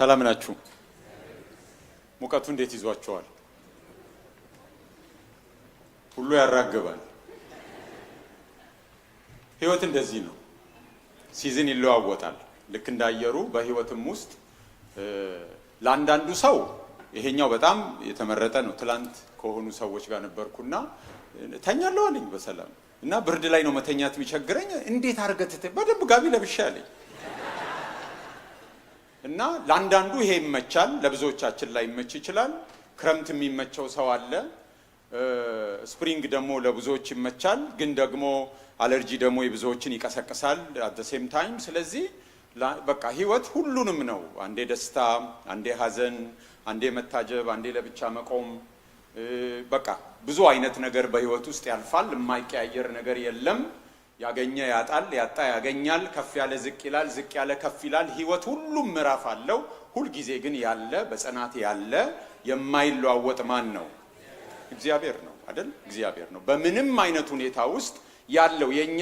ሰላም ናችሁ? ሙቀቱ እንዴት ይዟችኋል? ሁሉ ያራግባል። ህይወት እንደዚህ ነው። ሲዝን ይለዋወጣል። ልክ እንዳየሩ በህይወትም ውስጥ ለአንዳንዱ ሰው ይሄኛው በጣም የተመረጠ ነው። ትላንት ከሆኑ ሰዎች ጋር ነበርኩና ተኛለሁ አለኝ በሰላም እና ብርድ ላይ ነው መተኛት የሚቸግረኝ። እንዴት አርገት በደንብ ጋቢ ለብሻ አለኝ እና ለአንዳንዱ ይሄ ይመቻል፣ ለብዙዎቻችን ላይ ይመች ይችላል። ክረምት የሚመቸው ሰው አለ። ስፕሪንግ ደግሞ ለብዙዎች ይመቻል፣ ግን ደግሞ አለርጂ ደግሞ የብዙዎችን ይቀሰቅሳል at the same time። ስለዚህ በቃ ህይወት ሁሉንም ነው። አንዴ ደስታ፣ አንዴ ሀዘን፣ አንዴ መታጀብ፣ አንዴ ለብቻ መቆም፣ በቃ ብዙ አይነት ነገር በህይወት ውስጥ ያልፋል። የማይቀያየር ነገር የለም። ያገኘ ያጣል፣ ያጣ ያገኛል። ከፍ ያለ ዝቅ ይላል፣ ዝቅ ያለ ከፍ ይላል። ህይወት ሁሉም ምዕራፍ አለው። ሁሉ ጊዜ ግን ያለ በጽናት ያለ የማይለዋወጥ ማን ነው? እግዚአብሔር ነው አይደል? እግዚአብሔር ነው። በምንም አይነት ሁኔታ ውስጥ ያለው የኛ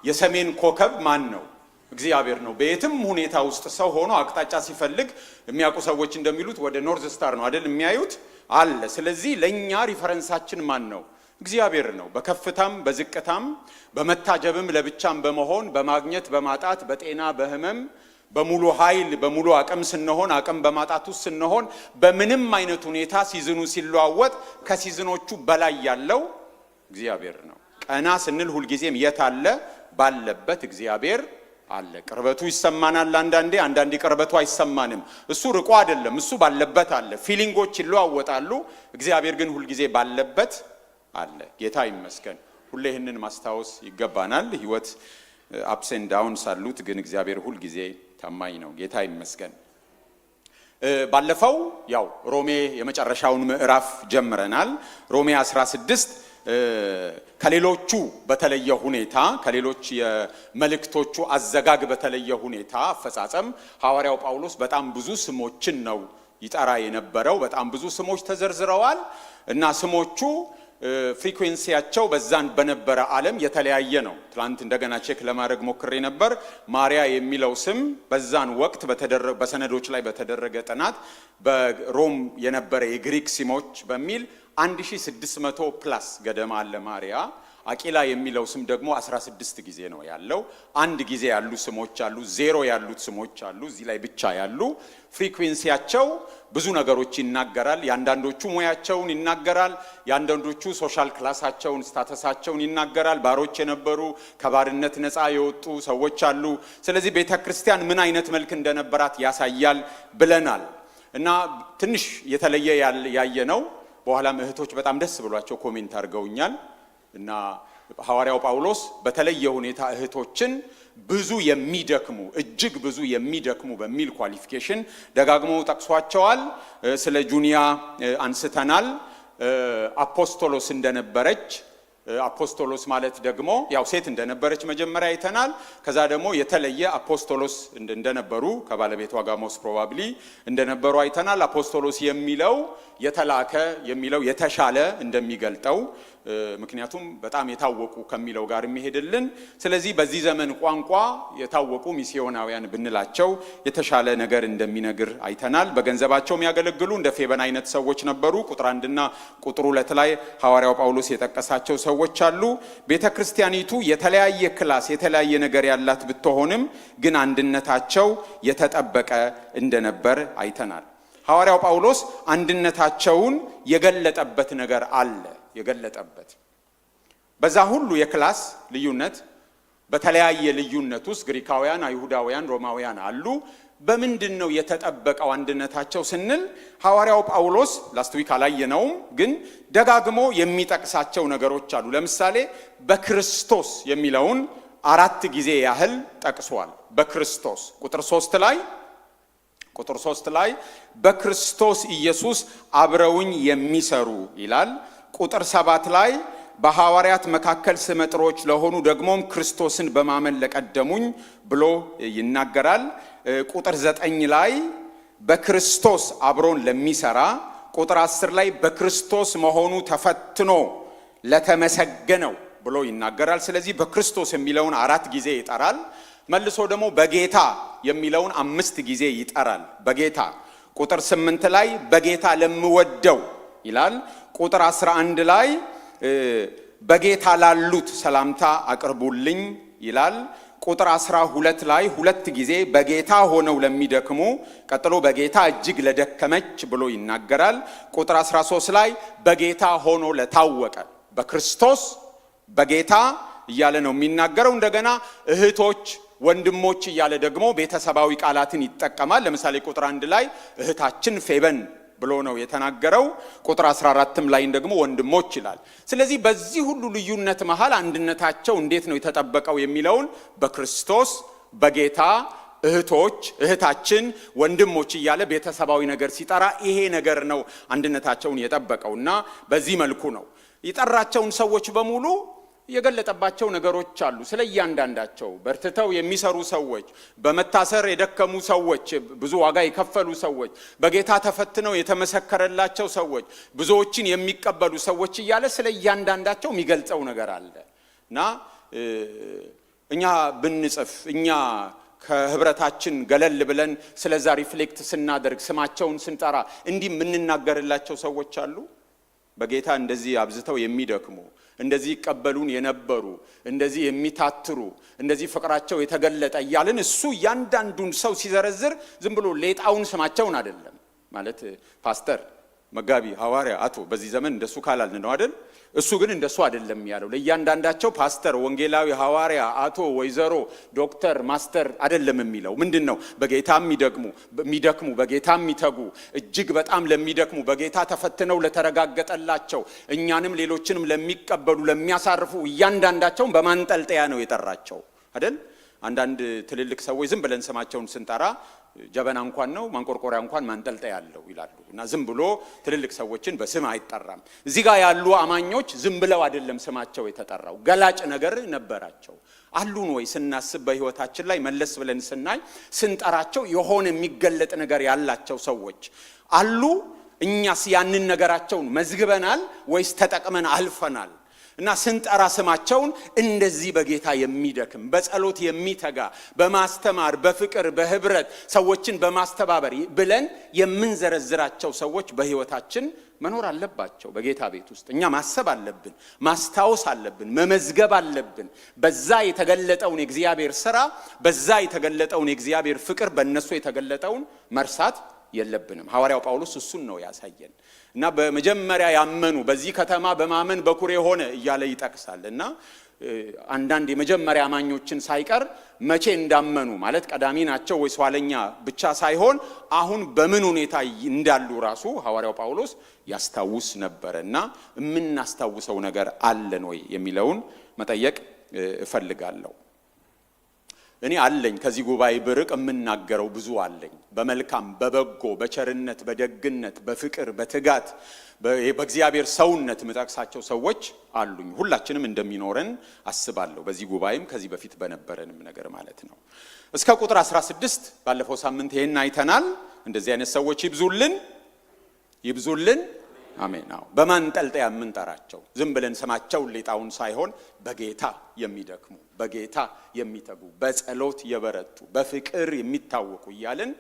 የሰሜን ኮከብ ማን ነው? እግዚአብሔር ነው። በየትም ሁኔታ ውስጥ ሰው ሆኖ አቅጣጫ ሲፈልግ የሚያውቁ ሰዎች እንደሚሉት ወደ ኖርዝ ስታር ነው አይደል የሚያዩት አለ። ስለዚህ ለኛ ሪፈረንሳችን ማን ነው? እግዚአብሔር ነው። በከፍታም በዝቅታም በመታጀብም ለብቻም በመሆን በማግኘት በማጣት በጤና በህመም በሙሉ ኃይል በሙሉ አቅም ስንሆን አቅም በማጣቱ ስንሆን በምንም አይነት ሁኔታ ሲዝኑ ሲለዋወጥ ከሲዝኖቹ በላይ ያለው እግዚአብሔር ነው። ቀና ስንል ሁሉ ጊዜም የት አለ? ባለበት እግዚአብሔር አለ። ቅርበቱ ይሰማናል አንዳንዴ ቅርበቱ አይሰማንም። እሱ ርቆ አይደለም፣ እሱ ባለበት አለ። ፊሊንጎች ይለዋወጣሉ፣ እግዚአብሔር ግን ሁሉ ጊዜ ባለበት አለ። ጌታ ይመስገን። ሁሌ ይህንን ማስታወስ ይገባናል። ህይወት አፕስ ኤንድ ዳውንስ አሉት፣ ግን እግዚአብሔር ሁሉ ጊዜ ታማኝ ነው። ጌታ ይመስገን። ባለፈው ያው ሮሜ የመጨረሻውን ምዕራፍ ጀምረናል። ሮሜ 16 ከሌሎቹ በተለየ ሁኔታ ከሌሎች የመልእክቶቹ አዘጋግ በተለየ ሁኔታ አፈጻጸም ሐዋርያው ጳውሎስ በጣም ብዙ ስሞችን ነው ይጠራ የነበረው። በጣም ብዙ ስሞች ተዘርዝረዋል እና ስሞቹ ፍሪኩዌንሲያቸው በዛን በነበረ ዓለም የተለያየ ነው። ትላንት እንደገና ቼክ ለማድረግ ሞክሬ ነበር። ማሪያ የሚለው ስም በዛን ወቅት በሰነዶች ላይ በተደረገ ጥናት በሮም የነበረ የግሪክ ስሞች በሚል 1600 ፕላስ ገደማ አለ ማሪያ። አቂላ የሚለው ስም ደግሞ 16 ጊዜ ነው ያለው። አንድ ጊዜ ያሉ ስሞች አሉ፣ ዜሮ ያሉት ስሞች አሉ፣ እዚህ ላይ ብቻ ያሉ። ፍሪኩዌንሲያቸው ብዙ ነገሮች ይናገራል። ያንዳንዶቹ ሙያቸውን ይናገራል፣ ያንዳንዶቹ ሶሻል ክላሳቸውን ስታተሳቸውን ይናገራል። ባሮች የነበሩ ከባርነት ነፃ የወጡ ሰዎች አሉ። ስለዚህ ቤተክርስቲያን ምን አይነት መልክ እንደነበራት ያሳያል ብለናል እና ትንሽ የተለየ ያየ ነው። በኋላም እህቶች በጣም ደስ ብሏቸው ኮሜንት አድርገውኛል እና ሐዋርያው ጳውሎስ በተለየ ሁኔታ እህቶችን ብዙ የሚደክሙ እጅግ ብዙ የሚደክሙ በሚል ኳሊፊኬሽን ደጋግሞ ጠቅሷቸዋል። ስለ ጁኒያ አንስተናል። አፖስቶሎስ እንደነበረች፣ አፖስቶሎስ ማለት ደግሞ ያው ሴት እንደነበረች መጀመሪያ አይተናል። ከዛ ደግሞ የተለየ አፖስቶሎስ እንደነበሩ ከባለቤቷ ጋር ሞስት ፕሮባብሊ እንደነበሩ አይተናል። አፖስቶሎስ የሚለው የተላከ የሚለው የተሻለ እንደሚገልጠው፣ ምክንያቱም በጣም የታወቁ ከሚለው ጋር የሚሄድልን። ስለዚህ በዚህ ዘመን ቋንቋ የታወቁ ሚስዮናውያን ብንላቸው የተሻለ ነገር እንደሚነግር አይተናል። በገንዘባቸው የሚያገለግሉ እንደ ፌበን አይነት ሰዎች ነበሩ። ቁጥር 1 እና ቁጥር 2 ላይ ሐዋርያው ጳውሎስ የጠቀሳቸው ሰዎች አሉ። ቤተክርስቲያኒቱ የተለያየ ክላስ የተለያየ ነገር ያላት ብትሆንም ግን አንድነታቸው የተጠበቀ እንደነበር አይተናል። ሐዋርያው ጳውሎስ አንድነታቸውን የገለጠበት ነገር አለ። የገለጠበት በዛ ሁሉ የክላስ ልዩነት በተለያየ ልዩነት ውስጥ ግሪካውያን፣ አይሁዳውያን፣ ሮማውያን አሉ። በምንድነው የተጠበቀው አንድነታቸው ስንል ሐዋርያው ጳውሎስ ላስት ዊክ አላየነውም፣ ግን ደጋግሞ የሚጠቅሳቸው ነገሮች አሉ። ለምሳሌ በክርስቶስ የሚለውን 4 ጊዜ ያህል ጠቅሷል። በክርስቶስ ቁጥር 3 ላይ በክርስቶስ ኢየሱስ አብረውኝ የሚሰሩ ይላል። ቁጥር 7 ላይ በሐዋርያት መካከል ስመጥሮች ለሆኑ ደግሞም ክርስቶስን በማመን ለቀደሙኝ ብሎ ይናገራል። ቁጥር 9 ላይ በክርስቶስ አብሮን ለሚሰራ፣ ቁጥር 10 ላይ በክርስቶስ መሆኑ ተፈትኖ ለተመሰገነው ብሎ ይናገራል። ስለዚህ በክርስቶስ የሚለውን 4 ጊዜ ይጠራል። መልሶ ደግሞ በጌታ የሚለውን 5 ጊዜ ይጠራል። በጌታ ቁጥር 8 ላይ በጌታ ለምወደው ይላል። ቁጥር 11 ላይ በጌታ ላሉት ሰላምታ አቅርቡልኝ ይላል። ቁጥር 12 ላይ ሁለት ጊዜ በጌታ ሆነው ለሚደክሙ፣ ቀጥሎ በጌታ እጅግ ለደከመች ብሎ ይናገራል። ቁጥር 13 ላይ በጌታ ሆኖ ለታወቀ፣ በክርስቶስ በጌታ እያለ ነው የሚናገረው። እንደገና እህቶች ወንድሞች እያለ ደግሞ ቤተሰባዊ ቃላትን ይጠቀማል። ለምሳሌ ቁጥር 1 ላይ እህታችን ፌበን ብሎ ነው የተናገረው። ቁጥር 14ም ላይ ደግሞ ወንድሞች ይላል። ስለዚህ በዚህ ሁሉ ልዩነት መሃል አንድነታቸው እንዴት ነው የተጠበቀው የሚለውን በክርስቶስ በጌታ እህቶች፣ እህታችን፣ ወንድሞች እያለ ቤተሰባዊ ነገር ሲጠራ ይሄ ነገር ነው አንድነታቸውን የጠበቀውና በዚህ መልኩ ነው የጠራቸውን ሰዎች በሙሉ የገለጠባቸው ነገሮች አሉ። ስለ እያንዳንዳቸው በርትተው የሚሰሩ ሰዎች፣ በመታሰር የደከሙ ሰዎች፣ ብዙ ዋጋ የከፈሉ ሰዎች፣ በጌታ ተፈትነው የተመሰከረላቸው ሰዎች፣ ብዙዎችን የሚቀበሉ ሰዎች እያለ ስለ እያንዳንዳቸው የሚገልጸው ነገር አለ እና እኛ ብንጽፍ እኛ ከህብረታችን ገለል ብለን ስለዛ ሪፍሌክት ስናደርግ ስማቸውን ስንጠራ እንዲህ የምንናገርላቸው ሰዎች አሉ። በጌታ እንደዚህ አብዝተው የሚደክሙ፣ እንደዚህ ይቀበሉን የነበሩ፣ እንደዚህ የሚታትሩ፣ እንደዚህ ፍቅራቸው የተገለጠ እያልን እሱ እያንዳንዱን ሰው ሲዘረዝር ዝም ብሎ ሌጣውን ስማቸውን አይደለም ማለት ፓስተር፣ መጋቢ፣ ሐዋርያ፣ አቶ በዚህ ዘመን እንደሱ ካላልን ነው አይደል? እሱ ግን እንደሱ አይደለም ያለው። ለእያንዳንዳቸው ፓስተር፣ ወንጌላዊ፣ ሐዋርያ፣ አቶ፣ ወይዘሮ፣ ዶክተር፣ ማስተር አይደለም የሚለው። ምንድነው? በጌታ የሚደክሙ በጌታ የሚተጉ እጅግ በጣም ለሚደክሙ በጌታ ተፈትነው ለተረጋገጠላቸው እኛንም ሌሎችንም ለሚቀበሉ ለሚያሳርፉ እያንዳንዳቸውን በማንጠልጠያ ነው የጠራቸው አይደል? አንዳንድ ትልልቅ ሰዎች ዝም ብለን ስማቸውን ስንጠራ ጀበና እንኳን ነው ማንቆርቆሪያ እንኳን ማንጠልጠያ ያለው ይላሉ እና ዝም ብሎ ትልልቅ ሰዎችን በስም አይጠራም። እዚህ ጋር ያሉ አማኞች ዝም ብለው አይደለም ስማቸው የተጠራው፣ ገላጭ ነገር ነበራቸው። አሉን ወይ ስናስብ በህይወታችን ላይ መለስ ብለን ስናይ ስንጠራቸው የሆነ የሚገለጥ ነገር ያላቸው ሰዎች አሉ። እኛስ ያንን ነገራቸውን መዝግበናል ወይስ ተጠቅመን አልፈናል? እና ስንጠራ ስማቸውን እንደዚህ በጌታ የሚደክም በጸሎት የሚተጋ በማስተማር በፍቅር በህብረት ሰዎችን በማስተባበር ብለን የምንዘረዝራቸው ሰዎች በህይወታችን መኖር አለባቸው። በጌታ ቤት ውስጥ እኛ ማሰብ አለብን፣ ማስታወስ አለብን፣ መመዝገብ አለብን። በዛ የተገለጠውን የእግዚአብሔር ሥራ፣ በዛ የተገለጠውን የእግዚአብሔር ፍቅር፣ በእነሱ የተገለጠውን መርሳት የለብንም። ሐዋርያው ጳውሎስ እሱን ነው ያሳየን እና በመጀመሪያ ያመኑ በዚህ ከተማ በማመን በኩር የሆነ እያለ ይጠቅሳል እና አንዳንድ የመጀመሪያ አማኞችን ሳይቀር መቼ እንዳመኑ ማለት ቀዳሚ ናቸው ወይስ ኋለኛ ብቻ ሳይሆን አሁን በምን ሁኔታ እንዳሉ ራሱ ሐዋርያው ጳውሎስ ያስታውስ ነበርና የምናስታውሰው ነገር አለን ወይ የሚለውን መጠየቅ እፈልጋለሁ። እኔ አለኝ ከዚህ ጉባኤ ብርቅ የምናገረው ብዙ አለኝ። በመልካም በበጎ በቸርነት በደግነት በፍቅር በትጋት በእግዚአብሔር ሰውነት የምጠቅሳቸው ሰዎች አሉኝ። ሁላችንም እንደሚኖረን አስባለሁ። በዚህ ጉባኤም ከዚህ በፊት በነበረንም ነገር ማለት ነው። እስከ ቁጥር 16 ባለፈው ሳምንት ይሄን አይተናል። እንደዚህ አይነት ሰዎች ይብዙልን። አሜን። አዎ በማንጠልጠያ የምንጠራቸው ዝም ብለን ስማቸውን ሌጣውን ሳይሆን በጌታ የሚደክሙ በጌታ የሚተጉ በጸሎት የበረቱ በፍቅር የሚታወቁ እያልን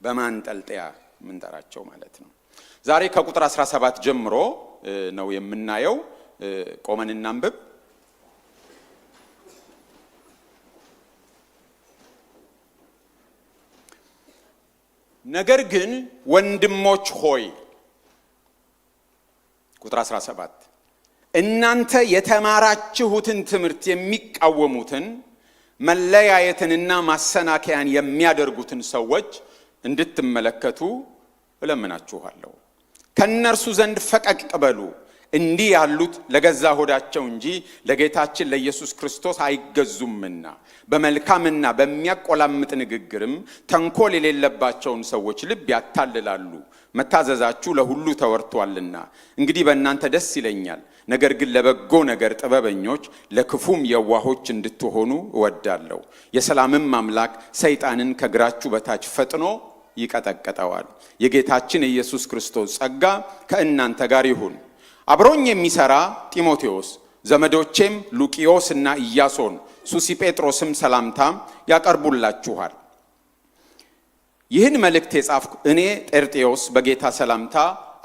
በማንጠልጠያ የምንጠራቸው ማለት ነው። ዛሬ ከቁጥር 17 ጀምሮ ነው የምናየው። ቆመን እናንብብ። ነገር ግን ወንድሞች ሆይ ቁጥር 17 እናንተ የተማራችሁትን ትምህርት የሚቃወሙትን መለያየትንና ማሰናከያን የሚያደርጉትን ሰዎች እንድትመለከቱ እለምናችኋለሁ። ከነርሱ ዘንድ ፈቀቅ በሉ። እንዲህ ያሉት ለገዛ ሆዳቸው እንጂ ለጌታችን ለኢየሱስ ክርስቶስ አይገዙምና በመልካምና በሚያቆላምጥ ንግግርም ተንኮል የሌለባቸውን ሰዎች ልብ ያታልላሉ። መታዘዛችሁ ለሁሉ ተወርቷልና እንግዲህ በእናንተ ደስ ይለኛል። ነገር ግን ለበጎ ነገር ጥበበኞች ለክፉም የዋሆች እንድትሆኑ እወዳለሁ። የሰላምም አምላክ ሰይጣንን ከእግራችሁ በታች ፈጥኖ ይቀጠቅጠዋል። የጌታችን የኢየሱስ ክርስቶስ ጸጋ ከእናንተ ጋር ይሁን። አብሮኝ የሚሰራ ጢሞቴዎስ፣ ዘመዶቼም ሉቂዮስ እና ኢያሶን፣ ሱሲጴጥሮስም ሰላምታ ያቀርቡላችኋል። ይህን መልእክት የጻፍኩ እኔ ጤርጤዎስ በጌታ ሰላምታ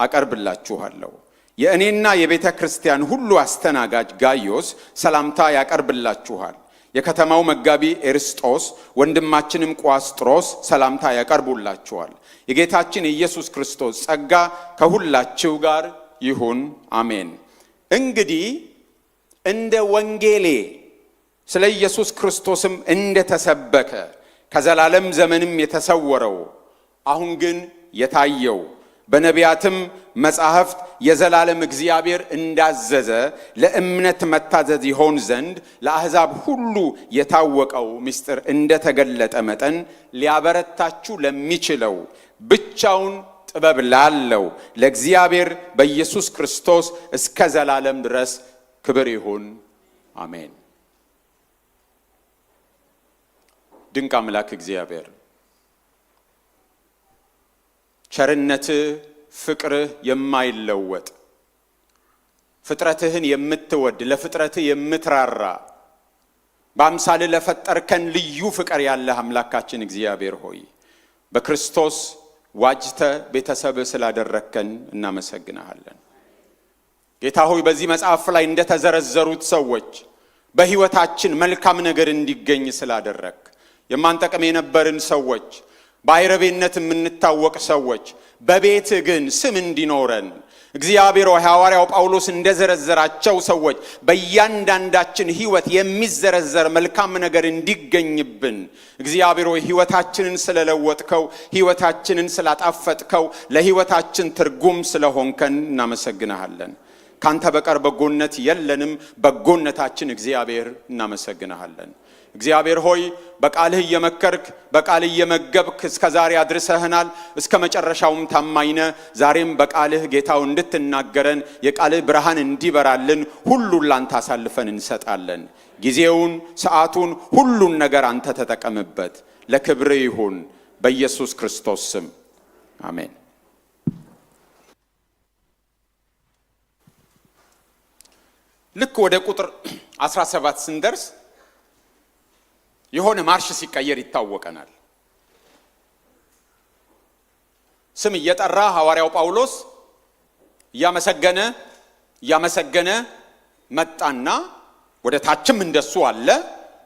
አቀርብላችኋለሁ። የእኔና የቤተ ክርስቲያን ሁሉ አስተናጋጅ ጋይዮስ ሰላምታ ያቀርብላችኋል። የከተማው መጋቢ ኤርስጦስ ወንድማችንም ቋስጥሮስ ሰላምታ ያቀርቡላችኋል። የጌታችን ኢየሱስ ክርስቶስ ጸጋ ከሁላችሁ ጋር ይሁን፣ አሜን። እንግዲህ እንደ ወንጌሌ ስለ ኢየሱስ ክርስቶስም እንደተሰበከ ከዘላለም ዘመንም የተሰወረው አሁን ግን የታየው በነቢያትም መጻሕፍት የዘላለም እግዚአብሔር እንዳዘዘ ለእምነት መታዘዝ ይሆን ዘንድ ለአሕዛብ ሁሉ የታወቀው ምስጢር እንደተገለጠ መጠን ሊያበረታችሁ ለሚችለው ብቻውን ጥበብ ላለው ለእግዚአብሔር በኢየሱስ ክርስቶስ እስከ ዘላለም ድረስ ክብር ይሁን፣ አሜን። ድንቅ አምላክ እግዚአብሔር ቸርነትህ ፍቅርህ የማይለወጥ ፍጥረትህን የምትወድ ለፍጥረትህ የምትራራ በአምሳልህ ለፈጠርከን ልዩ ፍቅር ያለህ አምላካችን እግዚአብሔር ሆይ በክርስቶስ ዋጅተ ቤተሰብህ ስላደረከን እናመሰግናለን። ጌታ ሆይ በዚህ መጽሐፍ ላይ እንደተዘረዘሩት ሰዎች በሕይወታችን መልካም ነገር እንዲገኝ ስላደረክ የማንጠቅም የነበርን ሰዎች ባይረቤነት የምንታወቅ ሰዎች በቤት ግን ስም እንዲኖረን እግዚአብሔር ሆይ ሐዋርያው ጳውሎስ እንደዘረዘራቸው ሰዎች በእያንዳንዳችን ሕይወት የሚዘረዘር መልካም ነገር እንዲገኝብን እግዚአብሔር ሆይ ሕይወታችንን ስለለወጥከው ሕይወታችንን ስላጣፈጥከው ለሕይወታችን ትርጉም ስለሆንከን እናመሰግናለን። ካንተ በቀር በጎነት የለንም። በጎነታችን እግዚአብሔር እናመሰግናለን። እግዚአብሔር ሆይ በቃልህ እየመከርክ በቃልህ እየመገብክ እስከ ዛሬ አድርሰህናል። እስከ መጨረሻውም ታማኝነ ዛሬም በቃልህ ጌታው እንድትናገረን የቃልህ ብርሃን እንዲበራልን ሁሉን ላንተ አሳልፈን እንሰጣለን። ጊዜውን ሰዓቱን ሁሉን ነገር አንተ ተጠቀምበት። ለክብር ይሁን በኢየሱስ ክርስቶስ ስም አሜን። ልክ ወደ ቁጥር 17 ስንደርስ የሆነ ማርሽ ሲቀየር ይታወቀናል። ስም እየጠራ ሐዋርያው ጳውሎስ እያመሰገነ መጣና ወደ ታችም እንደሱ አለ።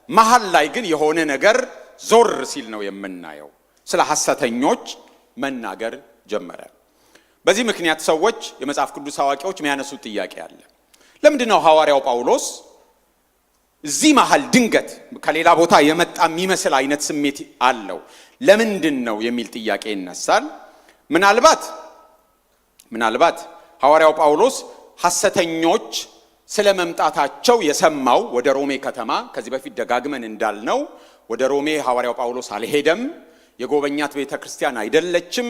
መሃል ላይ ግን የሆነ ነገር ዞር ሲል ነው የምናየው። ስለ ሐሰተኞች መናገር ጀመረ። በዚህ ምክንያት ሰዎች የመጽሐፍ ቅዱስ አዋቂዎች የሚያነሱት ጥያቄ አለ። ለምንድነው ሐዋርያው ጳውሎስ እዚህ መሃል ድንገት ከሌላ ቦታ የመጣ የሚመስል አይነት ስሜት አለው? ለምንድነው የሚል ጥያቄ ይነሳል። ምናልባት ሐዋርያው ጳውሎስ ሐሰተኞች ስለመምጣታቸው የሰማው ወደ ሮሜ ከተማ ከዚህ በፊት ደጋግመን እንዳልነው ወደ ሮሜ ሐዋርያው ጳውሎስ አልሄደም። የጎበኛት ቤተክርስቲያን አይደለችም።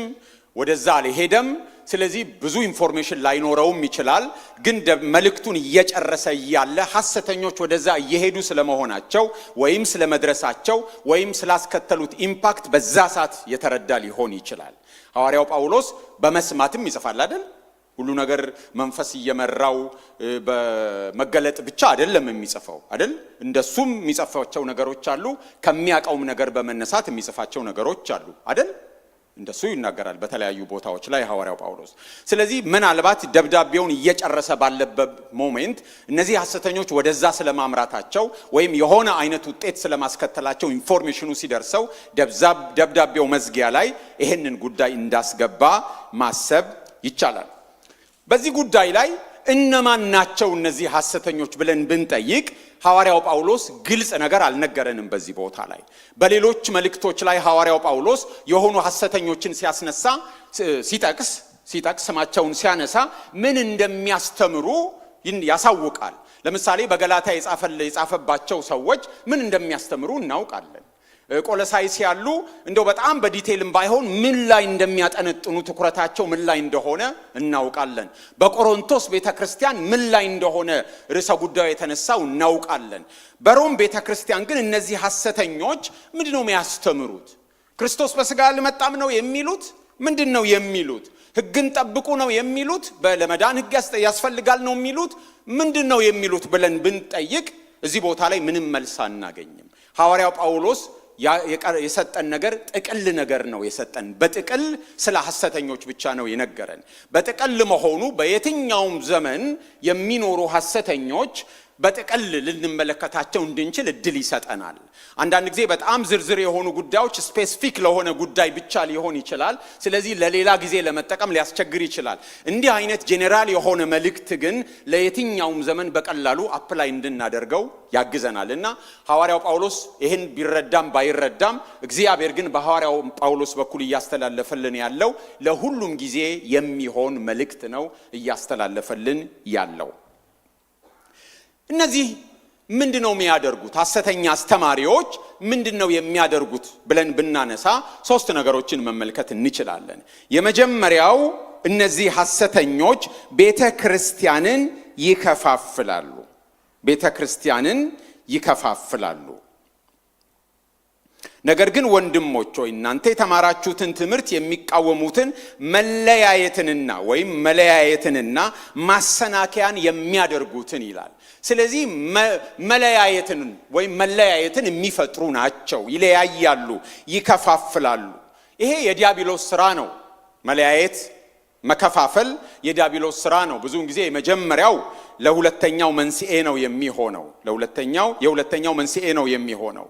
ወደዛ አልሄደም። ስለዚህ ብዙ ኢንፎርሜሽን ላይኖረውም ይችላል። ግን መልእክቱን እየጨረሰ ያለ ሐሰተኞች ወደዛ እየሄዱ ስለመሆናቸው ወይም ስለመድረሳቸው ወይም ስላስከተሉት ኢምፓክት በዛ ሰዓት የተረዳ ሊሆን ይችላል። ሐዋርያው ጳውሎስ በመስማትም ይጽፋል አይደል? ሁሉ ነገር መንፈስ እየመራው በመገለጥ ብቻ አይደለም የሚጽፈው አይደል? እንደሱም የሚጽፋቸው ነገሮች አሉ። ከሚያውቀውም ነገር በመነሳት የሚጽፋቸው ነገሮች አሉ አይደል? እንደሱ ይናገራል በተለያዩ ቦታዎች ላይ ሐዋርያው ጳውሎስ። ስለዚህ ምናልባት ደብዳቤውን እየጨረሰ ባለበት ሞሜንት እነዚህ ሐሰተኞች ወደዛ ስለማምራታቸው ወይም የሆነ አይነት ውጤት ስለማስከተላቸው ኢንፎርሜሽኑ ሲደርሰው ደብዳቤው መዝጊያ ላይ ይሄንን ጉዳይ እንዳስገባ ማሰብ ይቻላል። በዚህ ጉዳይ ላይ እነማን ናቸው እነዚህ ሐሰተኞች ብለን ብንጠይቅ ሐዋርያው ጳውሎስ ግልጽ ነገር አልነገረንም። በዚህ ቦታ ላይ በሌሎች መልእክቶች ላይ ሐዋርያው ጳውሎስ የሆኑ ሐሰተኞችን ሲያስነሳ ሲጠቅስ ስማቸውን ሲያነሳ ምን እንደሚያስተምሩ ያሳውቃል። ለምሳሌ በገላትያ የጻፈባቸው ሰዎች ምን እንደሚያስተምሩ እናውቃለን። ቆሎሳይስ ያሉ እንደው በጣም በዲቴልም ባይሆን ምን ላይ እንደሚያጠነጥኑ ትኩረታቸው ምን ላይ እንደሆነ እናውቃለን። በቆሮንቶስ ቤተክርስቲያን ምን ላይ እንደሆነ ርዕሰ ጉዳዩ የተነሳው እናውቃለን። በሮም ቤተክርስቲያን ግን እነዚህ ሐሰተኞች ምንድነው የሚያስተምሩት? ክርስቶስ በሥጋ አልመጣም ነው የሚሉት? ምንድነው የሚሉት? ሕግን ጠብቁ ነው የሚሉት? ለመዳን ሕግ ያስፈልጋል ነው የሚሉት? ምንድነው የሚሉት ብለን ብንጠይቅ እዚህ ቦታ ላይ ምንም መልስ አናገኝም። ሐዋርያው ጳውሎስ የሰጠን ነገር ጥቅል ነገር ነው የሰጠን። በጥቅል ስለ ሐሰተኞች ብቻ ነው የነገረን። በጥቅል መሆኑ በየትኛውም ዘመን የሚኖሩ ሐሰተኞች በጥቅል ልንመለከታቸው እንድንችል እድል ይሰጠናል። አንዳንድ ጊዜ በጣም ዝርዝር የሆኑ ጉዳዮች ስፔሲፊክ ለሆነ ጉዳይ ብቻ ሊሆን ይችላል። ስለዚህ ለሌላ ጊዜ ለመጠቀም ሊያስቸግር ይችላል። እንዲህ አይነት ጄኔራል የሆነ መልእክት ግን ለየትኛውም ዘመን በቀላሉ አፕላይ እንድናደርገው ያግዘናል እና ሐዋርያው ጳውሎስ ይህን ቢረዳም ባይረዳም እግዚአብሔር ግን በሐዋርያው ጳውሎስ በኩል እያስተላለፈልን ያለው ለሁሉም ጊዜ የሚሆን መልእክት ነው እያስተላለፈልን ያለው። እነዚህ ምንድነው የሚያደርጉት? ሐሰተኛ አስተማሪዎች ምንድነው የሚያደርጉት ብለን ብናነሳ ሶስት ነገሮችን መመልከት እንችላለን። የመጀመሪያው እነዚህ ሐሰተኞች ቤተክርስቲያንን ይከፋፍላሉ። ቤተክርስቲያንን ይከፋፍላሉ። ነገር ግን ወንድሞች ሆይ እናንተ የተማራችሁትን ትምህርት የሚቃወሙትን መለያየትንና ማሰናከያን የሚያደርጉትን ይላል። ስለዚህ መለያየትን የሚፈጥሩ ናቸው። ይለያያሉ፣ ይከፋፍላሉ። ይሄ የዲያብሎስ ስራ ነው። መለያየት፣ መከፋፈል የዲያብሎስ ስራ ነው። ብዙውን ጊዜ የመጀመሪያው የሁለተኛው መንስኤ ነው የሚሆነው።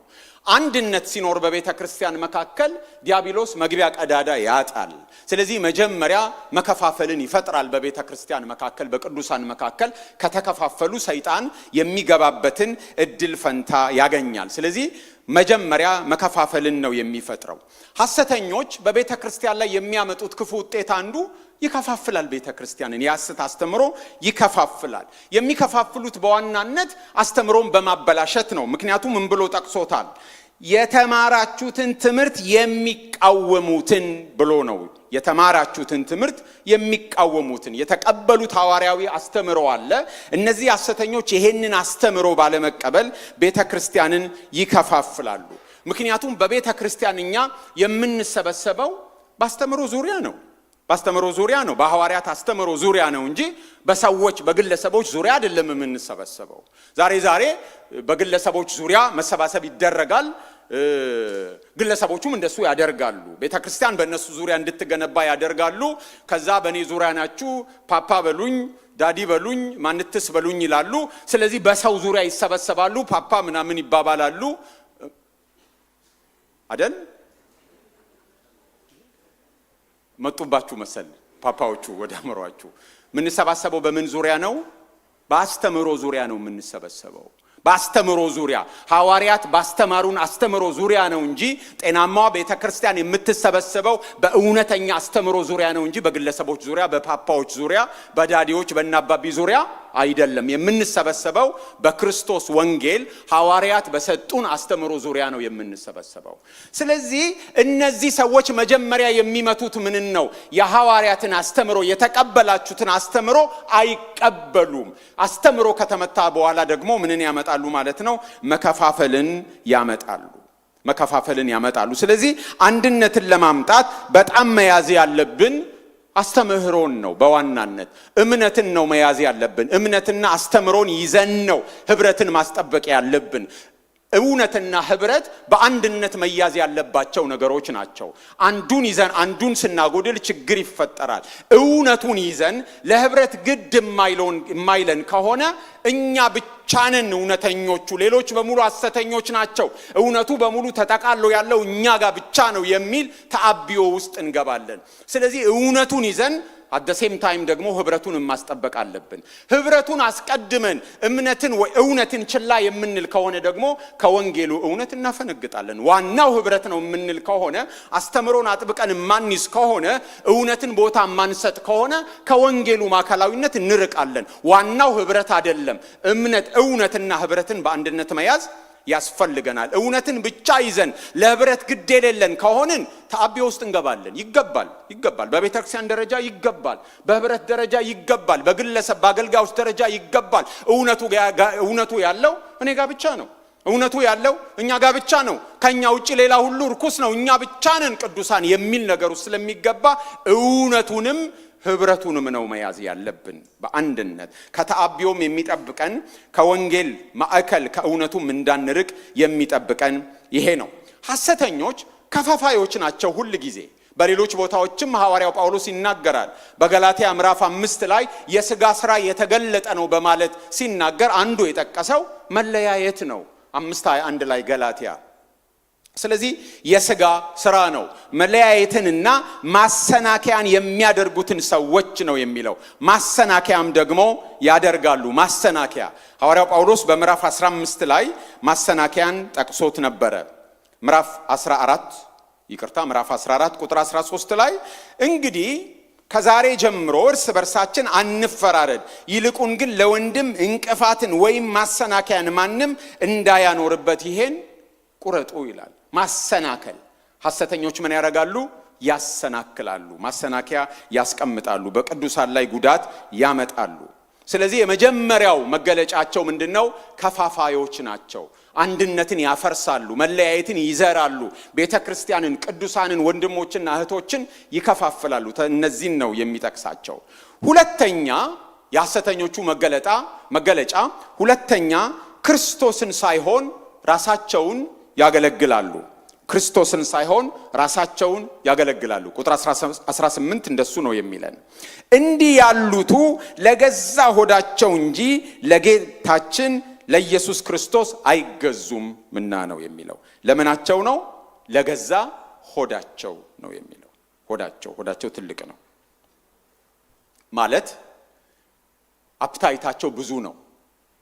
አንድነት ሲኖር በቤተ ክርስቲያን መካከል ዲያብሎስ መግቢያ ቀዳዳ ያጣል። ስለዚህ መጀመሪያ መከፋፈልን ይፈጥራል በቤተ ክርስቲያን መካከል፣ በቅዱሳን መካከል። ከተከፋፈሉ ሰይጣን የሚገባበትን እድል ፈንታ ያገኛል። ስለዚህ መጀመሪያ መከፋፈልን ነው የሚፈጥረው። ሐሰተኞች በቤተ ክርስቲያን ላይ የሚያመጡት ክፉ ውጤት አንዱ ይከፋፍላል። ቤተ ክርስቲያንን የሐሰት አስተምሮ ይከፋፍላል። የሚከፋፍሉት በዋናነት አስተምሮን በማበላሸት ነው። ምክንያቱም ምን ብሎ ጠቅሶታል? የተማራችሁትን ትምህርት የሚቃወሙትን ብሎ ነው። የተማራችሁትን ትምህርት የሚቃወሙትን፣ የተቀበሉት ሐዋርያዊ አስተምሮ አለ። እነዚህ ሐሰተኞች ይሄንን አስተምሮ ባለመቀበል ቤተ ክርስቲያንን ይከፋፍላሉ። ምክንያቱም በቤተ ክርስቲያን እኛ የምንሰበሰበው በአስተምሮ ዙሪያ ነው። በሐዋርያት አስተምሮ ዙሪያ ነው እንጂ በግለሰቦች ዙሪያ አይደለም የምንሰበሰበው። ዛሬ በግለሰቦች ዙሪያ መሰባሰብ ይደረጋል። ግለሰቦቹም እንደሱ ያደርጋሉ። ቤተክርስቲያን በእነሱ ዙሪያ እንድትገነባ ያደርጋሉ። ከዛ በእኔ ዙሪያ ናችሁ፣ ፓፓ በሉኝ፣ ዳዲ በሉኝ፣ ማንትስ በሉኝ ይላሉ። ስለዚህ በሰው ዙሪያ ይሰበሰባሉ፣ ፓፓ ምናምን ይባባላሉ አይደል? መጡባችሁ መሰል ፓፓዎቹ ወደ አምሯችሁ። የምንሰባሰበው በምን ዙሪያ ነው? በአስተምሮ ዙሪያ ነው የምንሰበሰበው። በአስተምሮ ዙሪያ ሐዋርያት ባስተማሩን አስተምሮ ዙሪያ ነው እንጂ ጤናማዋ ቤተክርስቲያን የምትሰበሰበው በእውነተኛ አስተምሮ ዙሪያ ነው እንጂ በግለሰቦች ዙሪያ፣ በፓፓዎች ዙሪያ፣ በዳዲዎች በእናባቢ ዙሪያ አይደለም። የምንሰበሰበው በክርስቶስ ወንጌል ሐዋርያት በሰጡን አስተምሮ ዙሪያ ነው የምንሰበሰበው። ስለዚህ እነዚህ ሰዎች መጀመሪያ የሚመቱት ምን ነው? የሐዋርያትን አስተምሮ፣ የተቀበላችሁትን አስተምሮ አይቀበሉም። አስተምሮ ከተመታ በኋላ ደግሞ ምንን ያመጣሉ ማለት ነው? መከፋፈልን ያመጣሉ። ስለዚህ አንድነትን ለማምጣት በጣም መያዝ ያለብን አስተምህሮን ነው። በዋናነት እምነትን ነው መያዝ ያለብን። እምነትና አስተምሮን ይዘን ነው ህብረትን ማስጠበቅ ያለብን። እውነትና ህብረት በአንድነት መያዝ ያለባቸው ነገሮች ናቸው። አንዱን ይዘን አንዱን ስናጎድል ችግር ይፈጠራል። እውነቱን ይዘን ለህብረት ግድ የማይለን ከሆነ እኛ ብቻ ነን እውነተኞቹ፣ ሌሎች በሙሉ ሐሰተኞች ናቸው፣ እውነቱ በሙሉ ተጠቃሎ ያለው እኛ ጋር ብቻ ነው የሚል ተአብዮ ውስጥ እንገባለን። ስለዚህ እውነቱን ይዘን at the same time ደግሞ ህብረቱን ማስጠበቅ አለብን። ህብረቱን አስቀድመን እውነትን ችላ የምንል ከሆነ ደግሞ ከወንጌሉ እውነት እናፈነግጣለን። ዋናው ህብረት ነው የምንል ከሆነ፣ አስተምሮን አጥብቀን ማንይዝ ከሆነ፣ እውነትን ቦታ ማንሰጥ ከሆነ ከወንጌሉ ማዕከላዊነት እንርቃለን። ዋናው ህብረት አይደለም። እውነትና ህብረትን በአንድነት መያዝ ያስፈልገናል። እውነትን ብቻ ይዘን ለህብረት ግድ የሌለን ከሆነን ተአብዮ ውስጥ እንገባለን። ይገባል። በቤተክርስቲያን ደረጃ ይገባል፣ በህብረት ደረጃ ይገባል፣ በግለሰብ በአገልጋዮች ደረጃ ይገባል። እውነቱ ያለው እኔ ጋር ብቻ ነው። እውነቱ ያለው እኛ ጋር ብቻ ነው። ከኛ ውጪ ሌላ ሁሉ ርኩስ ነው፣ እኛ ብቻ ነን ቅዱሳን የሚል ነገር ውስጥ ስለሚገባ እውነቱንም ህብረቱንም ነው መያዝ ያለብን በአንድነት። ከተአብዮም የሚጠብቀን ከወንጌል ማዕከል ከእውነቱም እንዳንርቅ የሚጠብቀን ይሄ ነው። ሐሰተኞች ከፋፋዮች ናቸው ሁሉ ጊዜ። በሌሎች ቦታዎችም ሐዋርያው ጳውሎስ ይናገራል። በገላትያ ምዕራፍ 5 ላይ የሥጋ ሥራ የተገለጠ ነው በማለት ሲናገር አንዱ የጠቀሰው መለያየት ነው። 5:21 ላይ ገላትያ። ስለዚህ የሥጋ ሥራ ነው መለያየትንና ማሰናከያን የሚያደርጉትን ሰዎች ነው የሚለው። ማሰናከያም ደግሞ ያደርጋሉ። ማሰናከያ ሐዋርያው ጳውሎስ በምዕራፍ 15 ላይ ማሰናከያን ጠቅሶት ነበረ። ምዕራፍ 14 ቁጥር 13 ላይ እንግዲህ ከዛሬ ጀምሮ እርስ በርሳችን አንፈራረድ፣ ይልቁን ግን ለወንድም እንቅፋትን ወይም ማሰናከያን ማንም እንዳያኖርበት ይሄን ቁረጡ ይላል። ማሰናከል ሐሰተኞች ምን ያደርጋሉ? ያሰናክላሉ። ማሰናከያ ያስቀምጣሉ። በቅዱሳን ላይ ጉዳት ያመጣሉ። ስለዚህ የመጀመሪያው መገለጫቸው ምንድነው? ከፋፋዮች ናቸው። አንድነትን ያፈርሳሉ፣ መለያየትን ይዘራሉ፣ ቤተክርስቲያንን፣ ቅዱሳንን፣ ወንድሞችና እህቶችን ይከፋፍላሉ። እነዚህን ነው የሚጠቅሳቸው። ሁለተኛ የሐሰተኞቹ መገለጫ ሁለተኛ ክርስቶስን ሳይሆን ራሳቸውን ያገለግላሉ። ክርስቶስን ሳይሆን ራሳቸውን ያገለግላሉ። ቁጥር 18 እንደሱ ነው የሚለን። እንዲህ ያሉቱ ለገዛ ሆዳቸው እንጂ ለጌታችን ለኢየሱስ ክርስቶስ አይገዙምና ነው የሚለው። ለምናቸው ነው? ለገዛ ሆዳቸው ነው የሚለው። ሆዳቸው ትልቅ ነው ማለት አፕታይታቸው ብዙ ነው።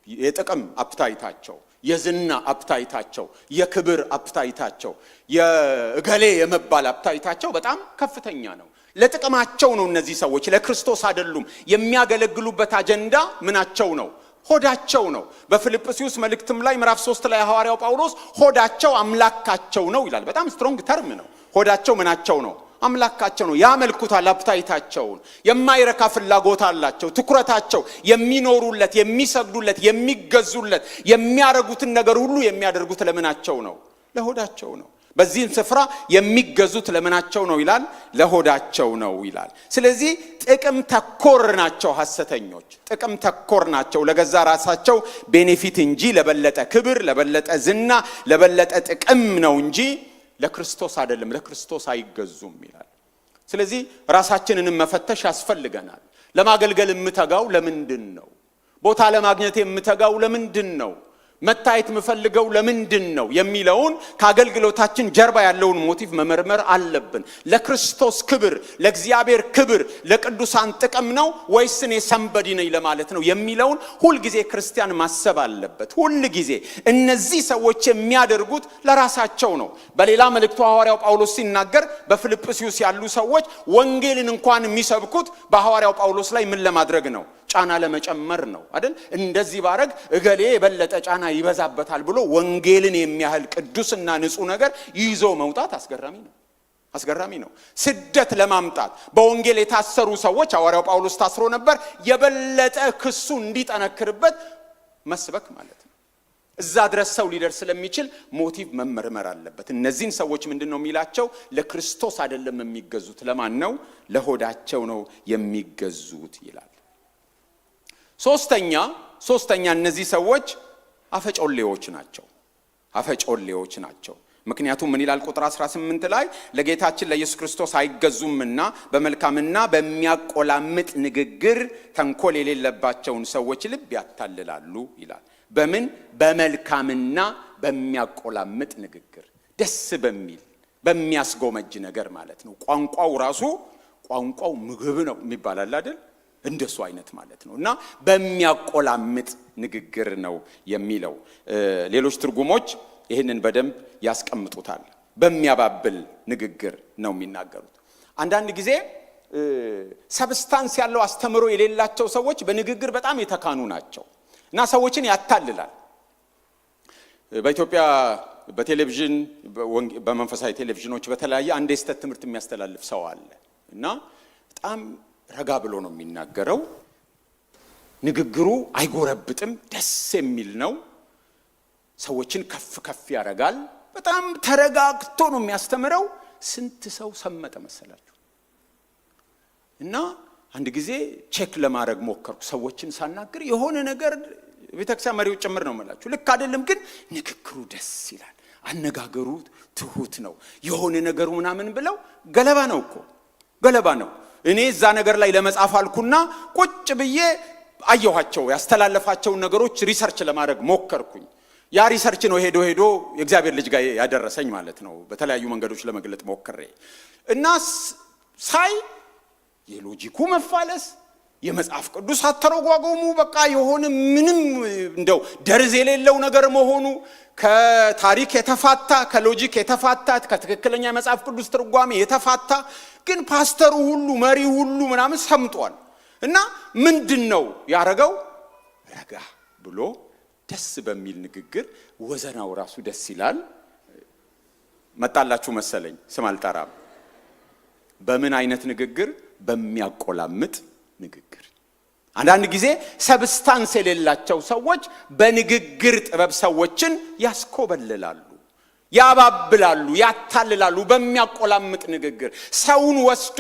የጥቅም አፕታይታቸው፣ የዝና አፕታይታቸው፣ የክብር አፕታይታቸው፣ የእገሌ የመባል አፕታይታቸው በጣም ከፍተኛ ነው። ለጥቅማቸው ነው እነዚህ ሰዎች፣ ለክርስቶስ አይደሉም። የሚያገለግሉበት አጀንዳ ምናቸው ነው? ሆዳቸው ነው። በፊልጵስዩስ መልእክትም ላይ ምዕራፍ 3 ላይ ሐዋርያው ጳውሎስ ሆዳቸው አምላካቸው ነው ይላል። በጣም ስትሮንግ ተርም ነው። ሆዳቸው ምናቸው ነው? አምላካቸው ነው። ያመልኩታል። አፕታይታቸውን የማይረካ ፍላጎት አላቸው። ትኩረታቸው የሚኖሩለት፣ የሚሰግዱለት፣ የሚገዙለት፣ የሚያረጉትን ነገር ሁሉ የሚያደርጉት ለምናቸው ነው? ለሆዳቸው ነው። በዚህም ስፍራ የሚገዙት ለምናቸው ነው ይላል? ለሆዳቸው ነው ይላል። ስለዚህ ጥቅም ተኮር ናቸው ሐሰተኞች። ጥቅም ተኮር ናቸው። ለገዛ ራሳቸው ቤኔፊት እንጂ ለበለጠ ክብር፣ ለበለጠ ዝና፣ ለበለጠ ጥቅም ነው እንጂ ለክርስቶስ አይደለም። ለክርስቶስ አይገዙም ይላል። ስለዚህ ራሳችንን መፈተሽ ያስፈልገናል። ለማገልገል የምተጋው ለምንድን ነው? ቦታ ለማግኘት የምተጋው ለምንድን ነው? መታየት የምፈልገው ለምንድን ነው የሚለውን ከአገልግሎታችን ጀርባ ያለውን ሞቲቭ መመርመር አለብን። ለክርስቶስ ክብር፣ ለእግዚአብሔር ክብር፣ ለቅዱሳን ጥቅም ነው ወይስ እኔ ሰንበዲ ነኝ ለማለት ነው የሚለውን ሁልጊዜ ክርስቲያን ማሰብ አለበት። ሁልጊዜ እነዚህ ሰዎች የሚያደርጉት ለራሳቸው ነው። በሌላ መልእክቱ ሐዋርያው ጳውሎስ ሲናገር በፊልጵስዩስ ያሉ ሰዎች ወንጌልን እንኳን የሚሰብኩት በሐዋርያው ጳውሎስ ላይ ምን ለማድረግ ነው? ጫና ለመጨመር ነው አይደል? እንደዚህ ባረግ እገሌ የበለጠ ጫና ይበዛበታል ብሎ ወንጌልን የሚያህል ቅዱስና ንጹህ ነገር ይዞ መውጣት አስገራሚ ነው። ስደት ለማምጣት በወንጌል የታሰሩ ሰዎች ሐዋርያው ጳውሎስ ታስሮ ነበር። የበለጠ ክሱ እንዲጠነክርበት መስበክ ማለት ነው። እዛ ድረስ ሰው ሊደርስ ስለሚችል ሞቲቭ መመርመር አለበት። እነዚህን ሰዎች ምንድነው የሚላቸው? ለክርስቶስ አይደለም የሚገዙት። ለማን ነው? ለሆዳቸው ነው የሚገዙት ይላል። ሶስተኛ እነዚህ ሰዎች አፈጮሌዎች ናቸው። ምክንያቱም ምን ይላል? ቁጥር 18 ላይ ለጌታችን ለኢየሱስ ክርስቶስ አይገዙምና በመልካምና በሚያቆላምጥ ንግግር ተንኮል የሌለባቸውን ሰዎች ልብ ያታልላሉ ይላል። በምን? በመልካምና በሚያቆላምጥ ንግግር፣ ደስ በሚል በሚያስጎመጅ ነገር ማለት ነው። ቋንቋው ምግብ ነው የሚባላል አይደል? እንደሱ አይነት ማለት ነው። እና በሚያቆላምጥ ንግግር ነው የሚለው። ሌሎች ትርጉሞች ይህንን በደንብ ያስቀምጡታል። በሚያባብል ንግግር ነው የሚናገሩት። አንዳንድ ጊዜ ሰብስታንስ ያለው አስተምሮ የሌላቸው ሰዎች በንግግር በጣም የተካኑ ናቸው እና ሰዎችን ያታልላል። በኢትዮጵያ በቴሌቪዥን በመንፈሳዊ ቴሌቪዥኖች በተለያየ አንድ የስተት ትምህርት የሚያስተላልፍ ሰው አለ እና በጣም ረጋ ብሎ ነው የሚናገረው። ንግግሩ አይጎረብጥም፣ ደስ የሚል ነው። ሰዎችን ከፍ ያደርጋል። በጣም ተረጋግቶ ነው የሚያስተምረው። ስንት ሰው ሰመጠ መሰላችሁ? እና አንድ ጊዜ ቼክ ለማድረግ ሞከርኩ። ሰዎችን ሳናገር የሆነ ነገር ቤተክርስቲያን መሪው ጭምር ነው የምላችሁ፣ ልክ አይደለም ግን ንግግሩ ደስ ይላል። አነጋገሩ ትሁት ነው። የሆነ ነገሩ ምናምን ብለው ገለባ ነው እኮ ገለባ ነው። እኔ እዛ ነገር ላይ ለመጻፍ አልኩና ቁጭ ብዬ አየኋቸው ያስተላለፋቸው ነገሮች ሪሰርች ለማድረግ ሞከርኩኝ። ያ ሪሰርች ነው ሄዶ የእግዚአብሔር ልጅ ጋር ያደረሰኝ ማለት ነው። በተለያዩ መንገዶች ለመግለጥ ሞክሬ እና ሳይ የሎጂኩ መፋለስ የመጽሐፍ ቅዱስ አተረጓጎሙ በቃ የሆነ ምንም እንደው ደርዝ የሌለው ነገር መሆኑ ከታሪክ የተፋታ ከሎጂክ የተፋታ ከትክክለኛ የመጽሐፍ ቅዱስ ትርጓሜ የተፋታ ግን ፓስተሩ ሁሉ መሪ ሁሉ ምናምን ሰምጧል። እና ምንድነው ያረጋው? ረጋ ብሎ ደስ በሚል ንግግር ወዘናው ራሱ ደስ ይላል። መጣላችሁ መሰለኝ ስም አልጠራም። በምን አይነት ንግግር? በሚያቆላምጥ ንግግር። አንዳንድ ጊዜ ሰብስታንስ የሌላቸው ሰዎች በንግግር ጥበብ ሰዎችን ያስኮበልላሉ፣ ያባብላሉ፣ ያታልላሉ። በሚያቆላምጥ ንግግር ሰውን ወስዶ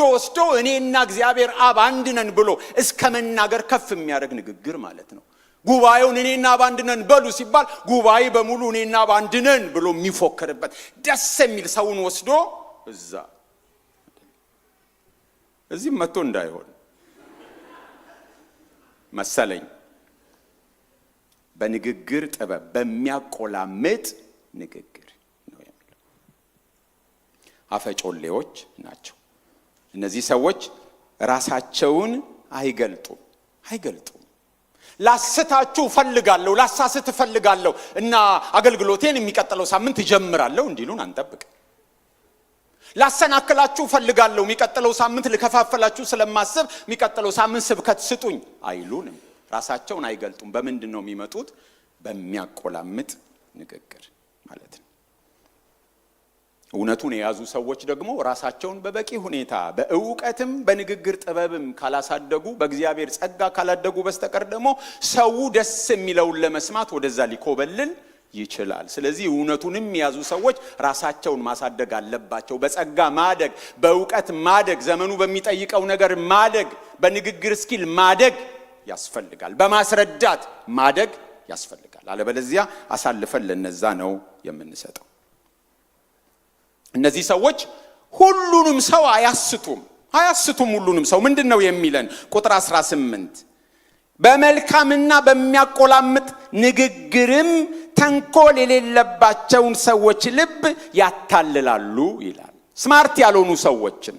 እኔና እግዚአብሔር አብ አንድ ነን ብሎ እስከ መናገር ከፍ የሚያደርግ ንግግር ማለት ነው። ጉባኤውን እኔና አብ አንድ ነን በሉ ሲባል ጉባኤ በሙሉ እኔና አብ አንድ ነን ብሎ የሚፎከርበት ደስ የሚል ሰውን ወስዶ እዚህም መጥቶ እንዳይሆን መሰለኝ። በንግግር ጥበብ በሚያቆላምጥ ንግግር ነው የሚለው። አፈጮሌዎች ናቸው እነዚህ ሰዎች። ራሳቸውን አይገልጡም። ላስታችሁ ፈልጋለሁ፣ ላሳስት ፈልጋለሁ እና አገልግሎቴን የሚቀጥለው ሳምንት ጀምራለሁ እንዲሉን አንጠብቅ። ላሰናክላችሁ ፈልጋለሁ፣ የሚቀጥለው ሳምንት ልከፋፈላችሁ ስለማስብ የሚቀጥለው ሳምንት ስብከት ስጡኝ አይሉንም። ራሳቸውን አይገልጡም። በምንድነው የሚመጡት? በሚያቆላምጥ ንግግር ማለት ነው። እውነቱን የያዙ ሰዎች ደግሞ ራሳቸውን በበቂ ሁኔታ በእውቀትም በንግግር ጥበብም ካላሳደጉ በእግዚአብሔር ጸጋ ካላደጉ በስተቀር ደግሞ ሰው ደስ የሚለውን ለመስማት ወደዛ ሊኮበልል ይችላል። ስለዚህ እውነቱንም የያዙ ሰዎች ራሳቸውን ማሳደግ አለባቸው። በጸጋ ማደግ፣ በእውቀት ማደግ፣ ዘመኑ በሚጠይቀው ነገር ማደግ፣ በንግግር ስኪል ማደግ ያስፈልጋል። በማስረዳት ማደግ ያስፈልጋል። አለበለዚያ አሳልፈን ለነዛ ነው የምንሰጠው። እነዚህ ሰዎች ሁሉንም ሰው አያስቱም። ሁሉንም ሰው ምንድነው የሚለን? ቁጥር 18 በመልካምና በሚያቆላምጥ ንግግርም ተንኮል የሌለባቸውን ሰዎች ልብ ያታልላሉ ይላል። ስማርት ያልሆኑ ሰዎችን፣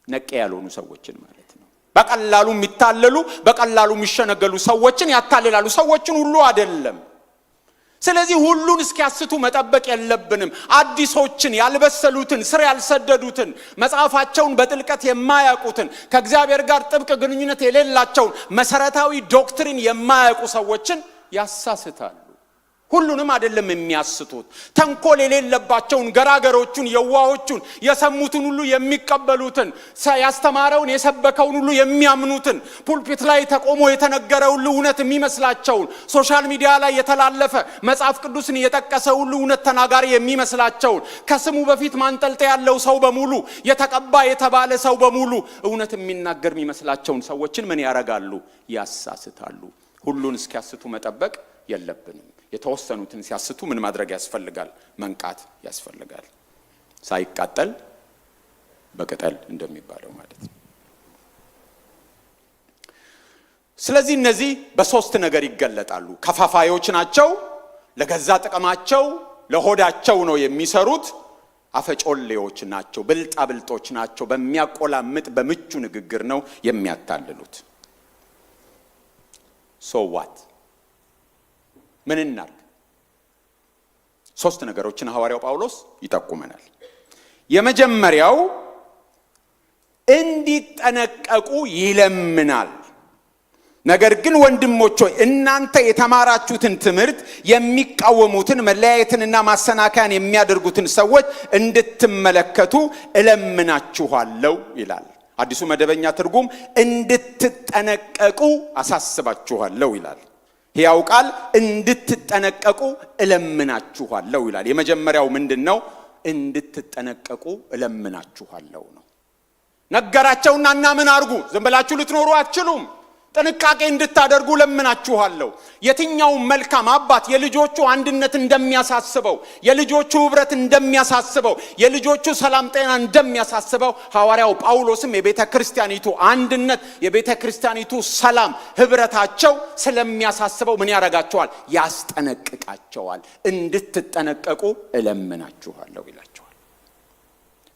ነቄ ያልሆኑ ሰዎችን ማለት ነው። በቀላሉ የሚታለሉ በቀላሉ የሚሸነገሉ ሰዎችን ያታልላሉ። ሰዎችን ሁሉ አይደለም። ስለዚህ ሁሉን እስኪያስቱ መጠበቅ የለብንም። አዲሶችን፣ ያልበሰሉትን፣ ስር ያልሰደዱትን፣ መጽሐፋቸውን በጥልቀት የማያውቁትን፣ ከእግዚአብሔር ጋር ጥብቅ ግንኙነት የሌላቸውን፣ መሰረታዊ ዶክትሪን የማያውቁ ሰዎችን ያሳስታሉ። ሁሉንም አይደለም የሚያስቱት። ተንኮል የሌለባቸውን፣ ገራገሮቹን፣ የዋሆቹን፣ የሰሙትን ሁሉ የሚቀበሉትን፣ ያስተማረውን የሰበከውን ሁሉ የሚያምኑትን፣ ፑልፒት ላይ ተቆሞ የተነገረው ሁሉ እውነት የሚመስላቸውን፣ ሶሻል ሚዲያ ላይ የተላለፈ መጽሐፍ ቅዱስን የጠቀሰ ሁሉ እውነት ተናጋሪ የሚመስላቸውን፣ ከስሙ በፊት ማንጠልጠያ ያለው ሰው በሙሉ፣ የተቀባ የተባለ ሰው በሙሉ እውነት የሚናገር የሚመስላቸውን ሰዎችን ምን ያረጋሉ? ያሳስታሉ። ሁሉን እስኪያስቱ መጠበቅ የለብንም። የተወሰኑትን ሲያስቱ ምን ማድረግ ያስፈልጋል? መንቃት ያስፈልጋል። ሳይቃጠል በቅጠል እንደሚባለው ማለት ነው። ስለዚህ እነዚህ በሶስት ነገር ይገለጣሉ። ከፋፋዮች ናቸው። ለገዛ ጥቅማቸው ለሆዳቸው ነው የሚሰሩት። አፈጮሌዎች ናቸው። ብልጣብልጦች ናቸው። በሚያቆላምጥ በምቹ ንግግር ነው የሚያታልሉት። ሶዋት ምን እናርግ? ሶስት ነገሮችን ሐዋርያው ጳውሎስ ይጠቁመናል። የመጀመሪያው እንዲጠነቀቁ ይለምናል። ነገር ግን ወንድሞች ሆይ እናንተ የተማራችሁትን ትምህርት የሚቃወሙትን መለያየትንና ማሰናከያን የሚያደርጉትን ሰዎች እንድትመለከቱ እለምናችኋለሁ ይላል። አዲሱ መደበኛ ትርጉም እንድትጠነቀቁ አሳስባችኋለሁ ይላል። ሕያው ቃል እንድትጠነቀቁ እለምናችኋለሁ ይላል። የመጀመሪያው ምንድነው? እንድትጠነቀቁ እለምናችኋለሁ ነው። ነገራቸውና እና ምን አርጉ? ዝም ብላችሁ ልትኖሩ አትችሉም። ጥንቃቄ እንድታደርጉ ለምናችኋለሁ። የትኛው መልካም አባት የልጆቹ አንድነት እንደሚያሳስበው፣ የልጆቹ ህብረት እንደሚያሳስበው፣ የልጆቹ ሰላም ጤና እንደሚያሳስበው ሐዋርያው ጳውሎስም የቤተ ክርስቲያኒቱ አንድነት፣ የቤተ ክርስቲያኒቱ ሰላም፣ ህብረታቸው ስለሚያሳስበው ምን ያረጋቸዋል? ያስጠነቅቃቸዋል። እንድትጠነቀቁ እለምናችኋለሁ ይላቸዋል።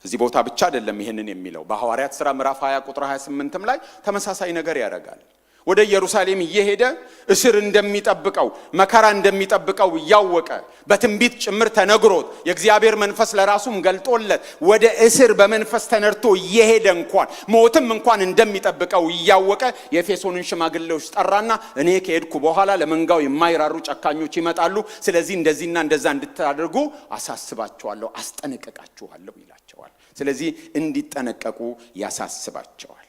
እዚህ ቦታ ብቻ አይደለም ይሄንን የሚለው። በሐዋርያት ሥራ ምዕራፍ 20 ቁጥር 28 ላይ ተመሳሳይ ነገር ያደርጋል። ወደ ኢየሩሳሌም እየሄደ እስር እንደሚጠብቀው መከራ እንደሚጠብቀው እያወቀ በትንቢት ጭምር ተነግሮት የእግዚአብሔር መንፈስ ለራሱም ገልጦለት ወደ እስር በመንፈስ ተነርቶ እየሄደ እንኳን ሞትም እንኳን እንደሚጠብቀው እያወቀ የኤፌሶንን ሽማግሌዎች ጠራና እኔ ከሄድኩ በኋላ ለመንጋው የማይራሩ ጨካኞች ይመጣሉ፣ ስለዚህ እንደዚህና እንደዛ እንድታደርጉ አሳስባቸዋለሁ፣ አስጠነቅቃችኋለሁ ይላቸዋል። ስለዚህ እንዲጠነቀቁ ያሳስባቸዋል።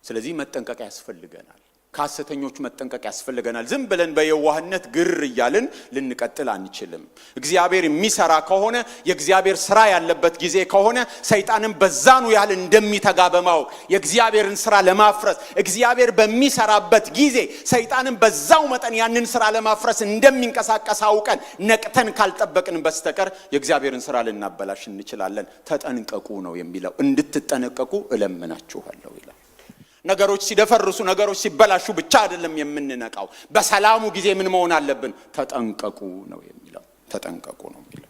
ስለዚህ መጠንቀቅ ያስፈልገናል። ከሐሰተኞች መጠንቀቅ ያስፈልገናል። ዝም ብለን በየዋህነት ግር እያልን ልንቀጥል አንችልም። እግዚአብሔር የሚሰራ ከሆነ የእግዚአብሔር ስራ ያለበት ጊዜ ከሆነ ሰይጣንን በዛኑ ያህል እንደሚተጋ በማወቅ የእግዚአብሔርን ስራ ለማፍረስ እግዚአብሔር በሚሰራበት ጊዜ ሰይጣንን በዛው መጠን ያንን ስራ ለማፍረስ እንደሚንቀሳቀስ አውቀን ነቅተን ካልጠበቅን በስተቀር የእግዚአብሔርን ስራ ልናበላሽ እንችላለን። ተጠንቀቁ ነው የሚለው። እንድትጠነቀቁ እለምናችኋለሁ ይላል። ነገሮች ሲደፈርሱ ነገሮች ሲበላሹ ብቻ አይደለም የምንነቃው። በሰላሙ ጊዜ ምን መሆን አለብን? ተጠንቀቁ ነው የሚለው። ተጠንቀቁ ነው የሚለው።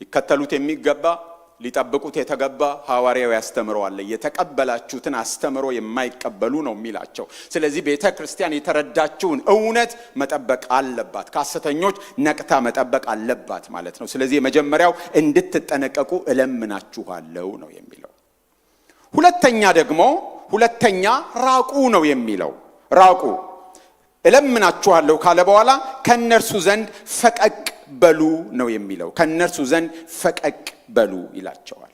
ሊከተሉት የሚገባ ሊጠብቁት የተገባ ሐዋርያው ያስተምረዋል። የተቀበላችሁትን አስተምሮ የማይቀበሉ ነው የሚላቸው። ስለዚህ ቤተ ክርስቲያን የተረዳችውን እውነት መጠበቅ አለባት። ከሐሰተኞች ነቅታ መጠበቅ አለባት ማለት ነው። ስለዚህ የመጀመሪያው እንድትጠነቀቁ እለምናችኋለሁ ነው የሚለው። ሁለተኛ ራቁ ነው የሚለው። ራቁ እለምናችኋለሁ ካለ በኋላ ከነርሱ ዘንድ ፈቀቅ በሉ ነው የሚለው። ከነርሱ ዘንድ ፈቀቅ በሉ ይላቸዋል።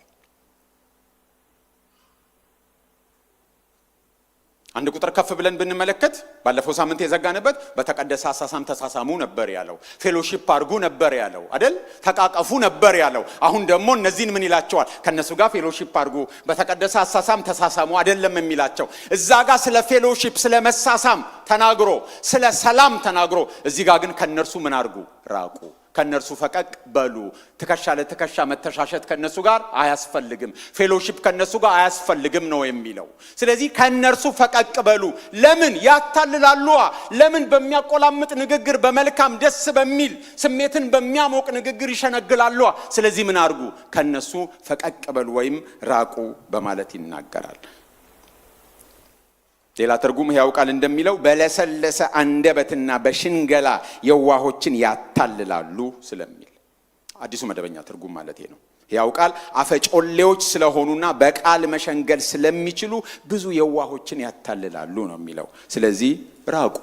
አንድ ቁጥር ከፍ ብለን ብንመለከት ባለፈው ሳምንት የዘጋንበት በተቀደሰ አሳሳም ተሳሳሙ ነበር ያለው። ፌሎሺፕ አድርጉ ነበር ያለው አይደል? ተቃቀፉ ነበር ያለው። አሁን ደግሞ እነዚህን ምን ይላቸዋል? ከነሱ ጋር ፌሎሺፕ አድርጉ፣ በተቀደሰ አሳሳም ተሳሳሙ አይደለም የሚላቸው። እዛ ጋር ስለ ፌሎሺፕ ስለ መሳሳም ተናግሮ ስለ ሰላም ተናግሮ፣ እዚህ ጋር ግን ከነርሱ ምን አድርጉ? ራቁ። ከነርሱ ፈቀቅ በሉ። ትከሻ ለትከሻ መተሻሸት ከነሱ ጋር አያስፈልግም። ፌሎሺፕ ከነሱ ጋር አያስፈልግም ነው የሚለው። ስለዚህ ከነርሱ ፈቀቅ በሉ። ለምን? ያታልላሉ። ለምን? በሚያቆላምጥ ንግግር፣ በመልካም ደስ በሚል ስሜትን በሚያሞቅ ንግግር ይሸነግላሉ። ስለዚህ ምን አድርጉ? ከነሱ ፈቀቅ በሉ ወይም ራቁ በማለት ይናገራል። ሌላ ትርጉም ሕያው ቃል እንደሚለው በለሰለሰ አንደበትና በሽንገላ የዋሆችን ያታልላሉ ስለሚል አዲሱ መደበኛ ትርጉም ማለት ነው። ሕያው ቃል አፈጮሌዎች ስለሆኑና በቃል መሸንገል ስለሚችሉ ብዙ የዋሆችን ያታልላሉ ነው የሚለው። ስለዚህ ራቁ።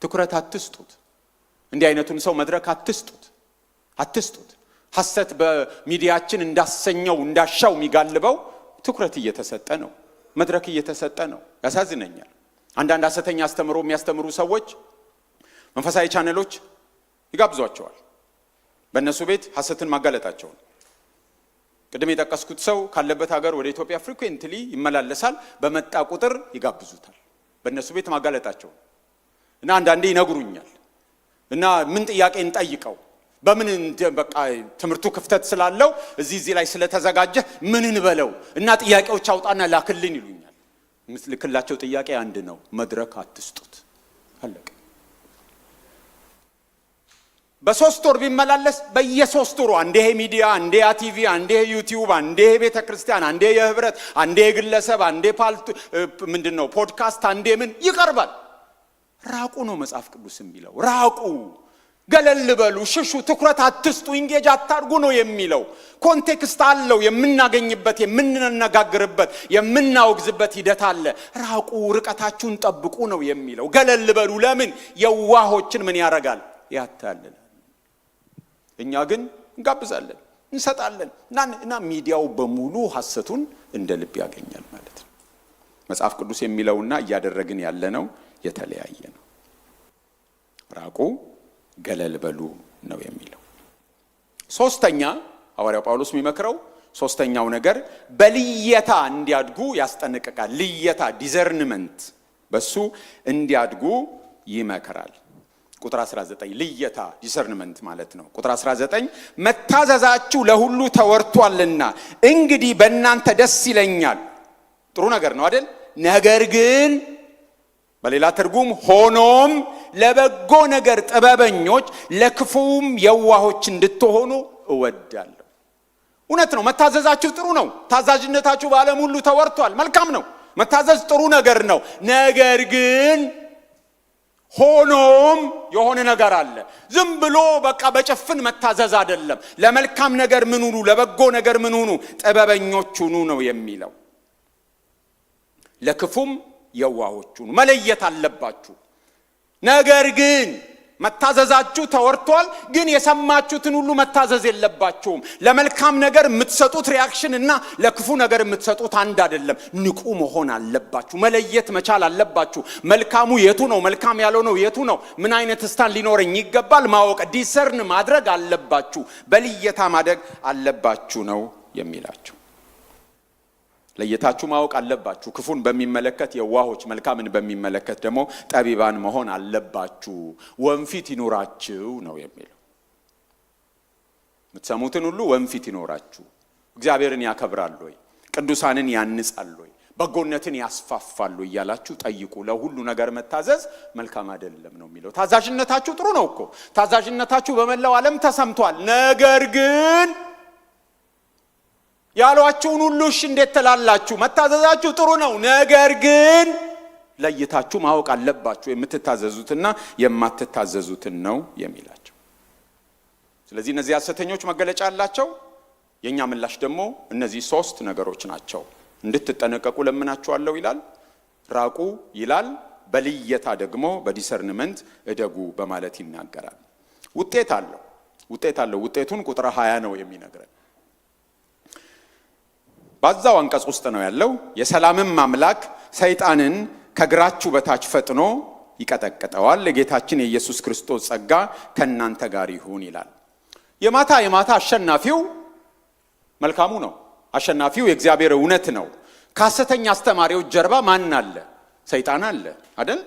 ትኩረት አትስጡት። እንዲህ አይነቱን ሰው መድረክ አትስጡት። ሐሰት በሚዲያችን እንዳሰኘው እንዳሻው የሚጋልበው ትኩረት እየተሰጠ ነው። መድረክ እየተሰጠ ነው። ያሳዝነኛል። አንዳንድ ሐሰተኛ አስተምሮ የሚያስተምሩ ሰዎች መንፈሳዊ ቻነሎች ይጋብዟቸዋል በእነሱ ቤት ሐሰትን ማጋለጣቸውን። ቅድም የጠቀስኩት ሰው ካለበት ሀገር ወደ ኢትዮጵያ ፍሪኩዌንትሊ ይመላለሳል። በመጣ ቁጥር ይጋብዙታል በእነሱ ቤት ማጋለጣቸውን እና አንዳንዴ ይነግሩኛል እና ምን ጥያቄ እንጠይቀው በምን በቃ ትምህርቱ ክፍተት ስላለው እዚህ ላይ ስለተዘጋጀ ምን እንበለው እና ጥያቄዎች አውጣና ላክልን ይሉኛል። ልክላቸው ጥያቄ አንድ ነው፣ መድረክ አትስጡት። አለቀ። በሶስት ወር ቢመላለስ በየሶስት ወሩ አንዴ ሚዲያ፣ አንዴ ቲቪ፣ አንዴ ዩቲዩብ፣ አንዴ ቤተ ክርስቲያን፣ አንዴ የህብረት፣ አንዴ ግለሰብ፣ አንዴ ፖድካስት፣ አንዴ ምን ይቀርባል። ራቁ ነው መጽሐፍ ቅዱስ የሚለው። ራቁ፣ ገለል በሉ፣ ሽሹ፣ ትኩረት አትስጡ፣ ኢንጌጅ አታርጉ ነው የሚለው። ኮንቴክስት አለው። የምናገኝበት፣ የምንነጋገርበት፣ የምናወግዝበት ሂደት አለ። ራቁ፣ ርቀታችሁን ጠብቁ ነው የሚለው። ገለል በሉ። ለምን? የዋሆችን ምን ያረጋል? ያታልላል። እኛ ግን እንጋብዛለን፣ እንሰጣለን እና ሚዲያው በሙሉ ሐሰቱን እንደ ልብ ያገኛል ማለት ነው። መጽሐፍ ቅዱስ የሚለውና እያደረግን ያለነው የተለያየ ነው። ራቁ፣ ገለል በሉ ነው የሚለው። ሶስተኛ ሐዋርያው ጳውሎስ የሚመክረው ሶስተኛው ነገር በልየታ እንዲያድጉ ያስጠነቅቃል። ልየታ ዲዘርንመንት በሱ እንዲያድጉ ይመከራል። ቁጥር 19 ልየታ ዲዘርንመንት ማለት ነው። ቁጥር 19 መታዘዛችሁ ለሁሉ ተወርቷልና እንግዲህ በእናንተ ደስ ይለኛል። ጥሩ ነገር ነው አይደል? ነገር ግን በሌላ ትርጉም ሆኖም ለበጎ ነገር ጥበበኞች ለክፉም የዋሆች እንድትሆኑ እወዳለሁ። እውነት ነው። መታዘዛችሁ ጥሩ ነው። ታዛዥነታችሁ በዓለም ሁሉ ተወርቷል። መልካም ነው። መታዘዝ ጥሩ ነገር ነው። ነገር ግን ሆኖም የሆነ ነገር አለ። ዝም ብሎ በቃ በጭፍን መታዘዝ አይደለም። ለመልካም ነገር ምን ሁኑ፣ ለበጎ ነገር ምን ሁኑ፣ ጥበበኞች ሁኑ ነው የሚለው። ለክፉም የዋሆች ሁኑ መለየት አለባችሁ። ነገር ግን መታዘዛችሁ ተወርቷል። ግን የሰማችሁትን ሁሉ መታዘዝ የለባችሁም። ለመልካም ነገር የምትሰጡት ሪአክሽን እና ለክፉ ነገር የምትሰጡት አንድ አይደለም። ንቁ መሆን አለባችሁ። መለየት መቻል አለባችሁ። መልካሙ የቱ ነው፣ መልካም ያልሆነው የቱ ነው፣ ምን አይነት ስታንድ ሊኖረኝ ይገባል ማወቅ፣ ዲሰርን ማድረግ አለባችሁ። በልየታ ማደግ አለባችሁ ነው የሚላችሁ። ለየታችሁ ማወቅ አለባችሁ። ክፉን በሚመለከት የዋሆች፣ መልካምን በሚመለከት ደግሞ ጠቢባን መሆን አለባችሁ። ወንፊት ይኖራችሁ ነው የሚለው። የምትሰሙትን ሁሉ ወንፊት ይኖራችሁ። እግዚአብሔርን ያከብራሉ ወይ? ቅዱሳንን ያንጻሉ ወይ? በጎነትን ያስፋፋሉ እያላችሁ ጠይቁ። ለሁሉ ነገር መታዘዝ መልካም አይደለም ነው የሚለው። ታዛዥነታችሁ ጥሩ ነው እኮ። ታዛዥነታችሁ በመላው ዓለም ተሰምቷል። ነገር ግን ያሏችሁን ሁሉ እሺ እንዴት ትላላችሁ? መታዘዛችሁ ጥሩ ነው። ነገር ግን ለይታችሁ ማወቅ አለባችሁ የምትታዘዙትና የማትታዘዙትን ነው የሚላቸው። ስለዚህ እነዚህ ሐሰተኞች መገለጫ አላቸው። የኛ ምላሽ ደግሞ እነዚህ ሶስት ነገሮች ናቸው። እንድትጠነቀቁ ለምናችኋለሁ ይላል። ራቁ ይላል። በልየታ ደግሞ በዲሰርንመንት እደጉ በማለት ይናገራል። ውጤት አለው። ውጤቱን ቁጥር 20 ነው የሚነግረን። ባዛው አንቀጽ ውስጥ ነው ያለው። የሰላምም አምላክ ሰይጣንን ከግራችሁ በታች ፈጥኖ ይቀጠቅጠዋል። ለጌታችን የኢየሱስ ክርስቶስ ጸጋ ከእናንተ ጋር ይሁን ይላል። የማታ አሸናፊው መልካሙ ነው። አሸናፊው የእግዚአብሔር እውነት ነው። ከሐሰተኛ አስተማሪዎች ጀርባ ማን አለ? ሰይጣን አለ አይደል?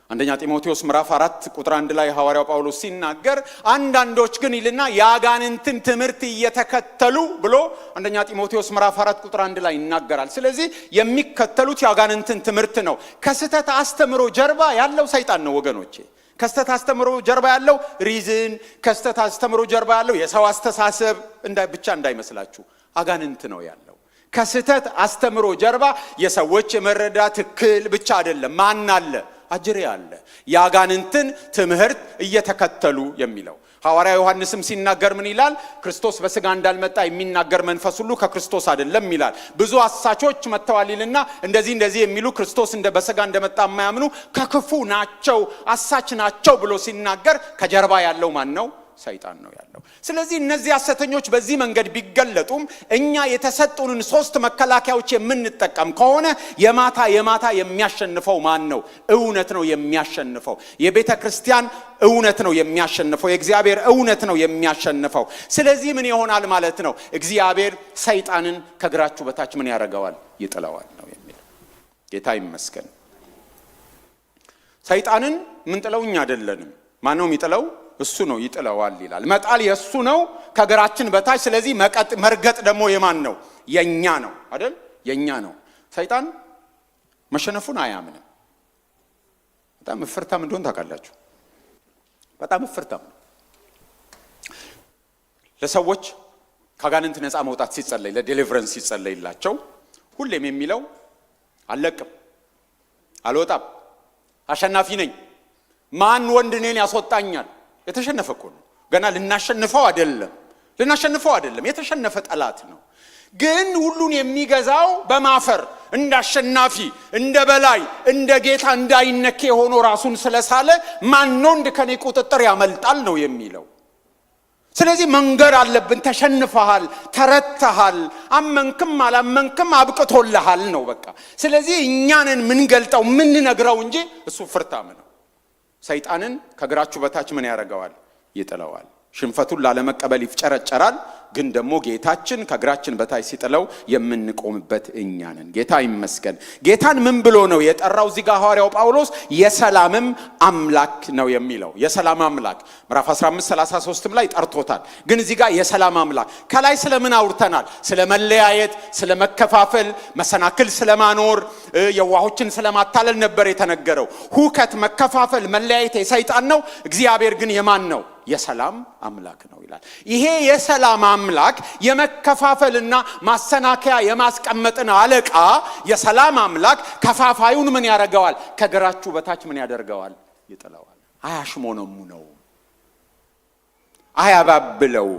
አንደኛ ጢሞቴዎስ ምዕራፍ 4 ቁጥር 1 ላይ ሐዋርያው ጳውሎስ ሲናገር አንዳንዶች ግን ይልና ያጋንንትን ትምህርት እየተከተሉ ብሎ አንደኛ ጢሞቴዎስ ምዕራፍ 4 ቁጥር 1 ላይ ይናገራል። ስለዚህ የሚከተሉት ያጋንንትን ትምህርት ነው። ከስተት አስተምሮ ጀርባ ያለው ሰይጣን ነው ወገኖቼ። ከስተት አስተምሮ ጀርባ ያለው ሪዝን፣ ከስተት አስተምሮ ጀርባ ያለው የሰው አስተሳሰብ ብቻ እንዳይመስላችሁ አጋንንት ነው ያለው። ከስተት አስተምሮ ጀርባ የሰዎች የመረዳት እክል ብቻ አይደለም። ማን አለ? አጅሬ አለ። ያጋንንትን ትምህርት እየተከተሉ የሚለው ሐዋርያ ዮሐንስም ሲናገር ምን ይላል? ክርስቶስ በስጋ እንዳልመጣ የሚናገር መንፈስ ሁሉ ከክርስቶስ አይደለም ይላል። ብዙ አሳቾች መጥተዋል ይልና እንደዚህ የሚሉ ክርስቶስ በስጋ እንደመጣ የማያምኑ ከክፉ ናቸው፣ አሳች ናቸው ብሎ ሲናገር ከጀርባ ያለው ማን ነው? ሰይጣን ነው ያለው። ስለዚህ እነዚህ ሐሰተኞች በዚህ መንገድ ቢገለጡም እኛ የተሰጡንን ሶስት መከላከያዎች የምንጠቀም ከሆነ የማታ የሚያሸንፈው ማን ነው? እውነት ነው የሚያሸንፈው። የቤተ ክርስቲያን እውነት ነው የሚያሸንፈው። የእግዚአብሔር እውነት ነው የሚያሸንፈው። ስለዚህ ምን ይሆናል ማለት ነው? እግዚአብሔር ሰይጣንን ከግራችሁ በታች ምን ያደርገዋል? ይጥለዋል ነው የሚለው። ጌታ ይመስገን። ሰይጣንን ምን ጥለው እኛ አይደለንም። ማን ነው የሚጥለው? እሱ ነው ይጥለዋል ይላል። መጣል የሱ ነው ከግራችን በታች። ስለዚህ መርገጥ ደግሞ የማን ነው? የኛ ነው አይደል? የኛ ነው። ሰይጣን መሸነፉን አያምንም። በጣም እፍርታም እንደሆነ ታውቃላችሁ። በጣም እፍርታም ነው። ለሰዎች ከአጋንንት ነፃ መውጣት ሲጸለይ፣ ለዴሊቨረንስ ሲጸለይላቸው ሁሌም የሚለው አልለቅም፣ አልወጣም፣ አሸናፊ ነኝ፣ ማን ወንድ እኔን ያስወጣኛል? የተሸነፈ እኮ ነው። ገና ልናሸንፈው አይደለም። የተሸነፈ ጠላት ነው። ግን ሁሉን የሚገዛው በማፈር እንዳሸናፊ፣ እንደ በላይ፣ እንደ ጌታ እንዳይነኬ ሆኖ ራሱን ስለሳለ ማን ወንድ ከኔ ቁጥጥር ያመልጣል ነው የሚለው። ስለዚህ መንገር አለብን። ተሸንፈሃል፣ ተረተሃል፣ አመንክም አላመንክም አብቅቶልሃል ነው በቃ። ስለዚህ እኛንን ምን ገልጠው ምን ነግረው እንጂ እሱ ፍርታም ነው። ሰይጣንን ከግራችሁ በታች ምን ያደርገዋል? ይጥለዋል። ሽንፈቱን ላለመቀበል ይፍጨረጨራል። ግን ደግሞ ጌታችን ከእግራችን በታች ሲጥለው የምንቆምበት እኛ ነን። ጌታ ይመስገን። ጌታን ምን ብሎ ነው የጠራው? እዚህ ጋር ሐዋርያው ጳውሎስ የሰላምም አምላክ ነው የሚለው። የሰላም አምላክ ምዕራፍ 15:33 ላይ ጠርቶታል። ግን እዚህ ጋር የሰላም አምላክ ከላይ ስለምን አውርተናል? ስለ መለያየት፣ ስለ መከፋፈል፣ መሰናክል ስለማኖር፣ የዋሆችን ስለማታለል ነበር የተነገረው። ሁከት፣ መከፋፈል፣ መለያየት የሰይጣን ነው። እግዚአብሔር ግን የማን ነው? የሰላም አምላክ ነው ይላል። ይሄ የሰላም አምላክ የመከፋፈልና ማሰናከያ የማስቀመጥን አለቃ የሰላም አምላክ ከፋፋዩን ምን ያደርገዋል? ከእግራችሁ በታች ምን ያደርገዋል? ይጥለዋል። አያሽሞነሙነው፣ አያባብለው።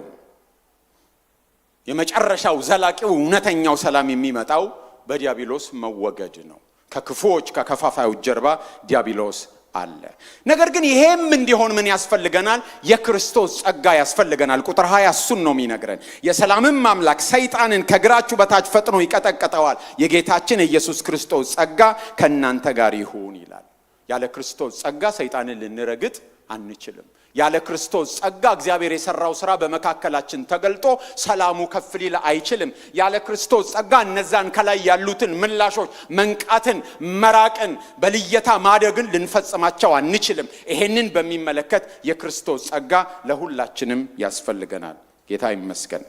የመጨረሻው ዘላቂው እውነተኛው ሰላም የሚመጣው በዲያብሎስ መወገድ ነው። ከክፉዎች ከከፋፋዮች ጀርባ ዲያብሎስ አለ። ነገር ግን ይሄም እንዲሆን ምን ያስፈልገናል? የክርስቶስ ጸጋ ያስፈልገናል። ቁጥር 20 እሱን ነው የሚነግረን። የሰላምም አምላክ ሰይጣንን ከእግራችሁ በታች ፈጥኖ ይቀጠቅጠዋል። የጌታችን ኢየሱስ ክርስቶስ ጸጋ ከእናንተ ጋር ይሁን ይላል። ያለ ክርስቶስ ጸጋ ሰይጣንን ልንረግጥ አንችልም። ያለ ክርስቶስ ጸጋ እግዚአብሔር የሰራው ሥራ በመካከላችን ተገልጦ ሰላሙ ከፍ ሊል አይችልም። ያለ ክርስቶስ ጸጋ እነዛን ከላይ ያሉትን ምላሾች መንቃትን፣ መራቅን፣ በልየታ ማደግን ልንፈጽማቸው አንችልም። ይሄንን በሚመለከት የክርስቶስ ጸጋ ለሁላችንም ያስፈልገናል። ጌታ ይመስገን።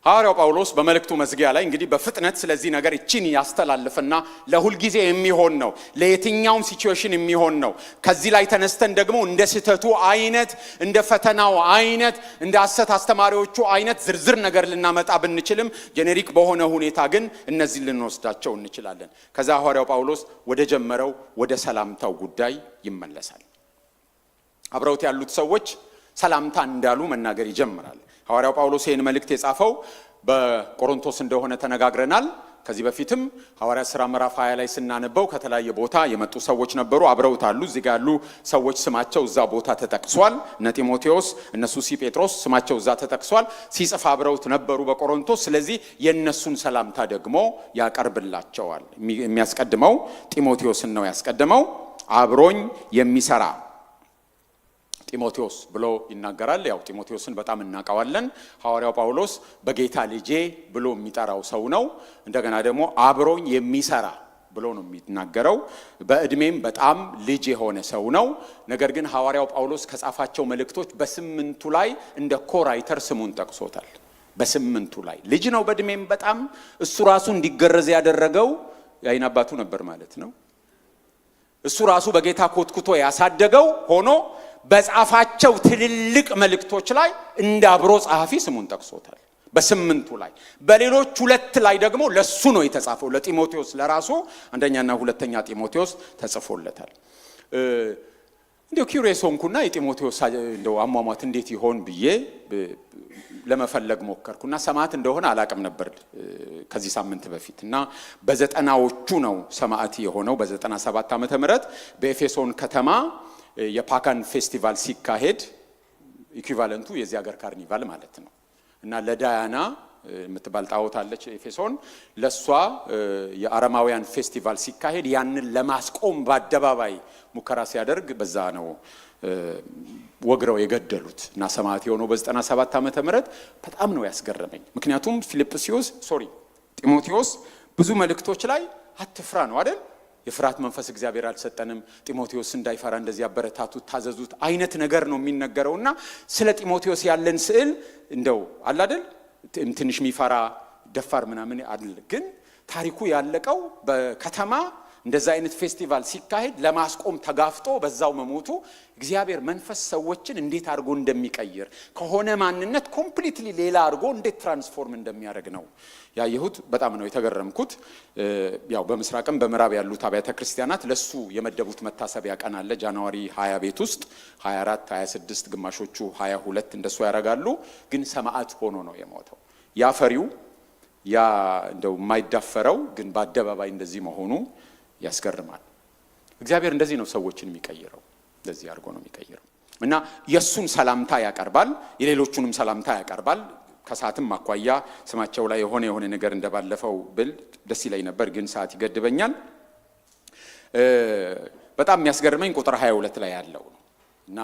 ሐዋርያው ጳውሎስ በመልእክቱ መዝጊያ ላይ እንግዲህ በፍጥነት ስለዚህ ነገር እቺን ያስተላልፍና ለሁል ጊዜ የሚሆን ነው፣ ለየትኛውም ሲቹዌሽን የሚሆን ነው። ከዚህ ላይ ተነስተን ደግሞ እንደ ስህተቱ አይነት፣ እንደ ፈተናው አይነት፣ እንደ ሐሰት አስተማሪዎቹ አይነት ዝርዝር ነገር ልናመጣ ብንችልም ጄኔሪክ በሆነ ሁኔታ ግን እነዚህ ልንወስዳቸው እንችላለን። ከዛ ሐዋርያው ጳውሎስ ወደ ጀመረው ወደ ሰላምታው ጉዳይ ይመለሳል። አብረውት ያሉት ሰዎች ሰላምታ እንዳሉ መናገር ይጀምራል። ሐዋርያው ጳውሎስ ይህን መልእክት የጻፈው በቆሮንቶስ እንደሆነ ተነጋግረናል። ከዚህ በፊትም ሐዋርያት ሥራ ምዕራፍ 20 ላይ ስናነበው ከተለያየ ቦታ የመጡ ሰዎች ነበሩ፣ አብረውት አሉ። እዚህ ጋር ያሉ ሰዎች ስማቸው እዛ ቦታ ተጠቅሷል። እነ ጢሞቴዎስ፣ እነ ሱሲ ጴጥሮስ ስማቸው እዛ ተጠቅሷል። ሲጽፍ አብረውት ነበሩ በቆሮንቶስ። ስለዚህ የእነሱን ሰላምታ ደግሞ ያቀርብላቸዋል። የሚያስቀድመው ጢሞቴዎስን ነው ያስቀድመው። አብሮኝ የሚሰራ ጢሞቴዎስ ብሎ ይናገራል። ያው ጢሞቴዎስን በጣም እናውቀዋለን። ሐዋርያው ጳውሎስ በጌታ ልጄ ብሎ የሚጠራው ሰው ነው። እንደገና ደግሞ አብሮኝ የሚሰራ ብሎ ነው የሚናገረው። በእድሜም በጣም ልጅ የሆነ ሰው ነው። ነገር ግን ሐዋርያው ጳውሎስ ከጻፋቸው መልእክቶች በስምንቱ ላይ እንደ ኮራይተር ስሙን ጠቅሶታል። በስምንቱ ላይ ልጅ ነው። በእድሜም በጣም እሱ ራሱ እንዲገረዝ ያደረገው የዓይን አባቱ ነበር ማለት ነው። እሱ ራሱ በጌታ ኮትኩቶ ያሳደገው ሆኖ በጻፋቸው ትልልቅ መልእክቶች ላይ እንደ አብሮ ጸሐፊ ስሙን ጠቅሶታል። በስምንቱ ላይ በሌሎች ሁለት ላይ ደግሞ ለሱ ነው የተጻፈው፣ ለጢሞቴዎስ ለራሱ አንደኛና ሁለተኛ ጢሞቴዎስ ተጽፎለታል። እንዴው ኪዩሬስ ሆንኩና የጢሞቴዎስ እንደው አሟሟት እንዴት ይሆን ብዬ ለመፈለግ ሞከርኩና ሰማዕት እንደሆነ አላቅም ነበር ከዚህ ሳምንት በፊት እና በዘጠናዎቹ ነው ሰማዕት የሆነው። በ97 ዓመተ ምህረት በኤፌሶን ከተማ የፓጋን ፌስቲቫል ሲካሄድ ኢኩቫለንቱ የዚህ ሀገር ካርኒቫል ማለት ነው እና ለዳያና የምትባል ጣዖት አለች ኤፌሶን፣ ለሷ የአረማውያን ፌስቲቫል ሲካሄድ ያንን ለማስቆም በአደባባይ ሙከራ ሲያደርግ በዛ ነው ወግረው የገደሉት እና ሰማዕት የሆነው በ97 ዓመተ ምህረት በጣም ነው ያስገረመኝ። ምክንያቱም ጢሞቴዎስ ብዙ መልእክቶች ላይ አትፍራ ነው አይደል? የፍርሃት መንፈስ እግዚአብሔር አልሰጠንም፣ ጢሞቴዎስ እንዳይፈራ እንደዚህ አበረታቱት፣ ታዘዙት አይነት ነገር ነው የሚነገረውና ስለ ጢሞቴዎስ ያለን ስዕል እንደው አለ አይደል ትንሽ የሚፈራ ደፋር ምናምን አይደል። ግን ታሪኩ ያለቀው በከተማ እንደዛ አይነት ፌስቲቫል ሲካሄድ ለማስቆም ተጋፍጦ በዛው መሞቱ እግዚአብሔር መንፈስ ሰዎችን እንዴት አድርጎ እንደሚቀይር ከሆነ ማንነት ኮምፕሊትሊ ሌላ አድርጎ እንዴት ትራንስፎርም እንደሚያደርግ ነው ያየሁት። በጣም ነው የተገረምኩት። ያው በምስራቅም በምዕራብ ያሉት አብያተ ክርስቲያናት ለሱ የመደቡት መታሰቢያ ቀን አለ። ጃንዋሪ 20 ቤት ውስጥ 24፣ 26 ግማሾቹ 22 እንደሱ ያደርጋሉ። ግን ሰማዕት ሆኖ ነው የሞተው። ያ ፈሪው ያ እንደው የማይዳፈረው ግን በአደባባይ እንደዚህ መሆኑ ያስገርማል። እግዚአብሔር እንደዚህ ነው ሰዎችን የሚቀይረው፣ እንደዚህ አድርጎ ነው የሚቀይረው እና የሱን ሰላምታ ያቀርባል፣ የሌሎቹንም ሰላምታ ያቀርባል። ከሰዓትም አኳያ ስማቸው ላይ የሆነ ነገር እንደባለፈው ብል ደስ ይለኝ ነበር፣ ግን ሰዓት ይገድበኛል። በጣም የሚያስገርመኝ ቁጥር 22 ላይ ያለው ነው እና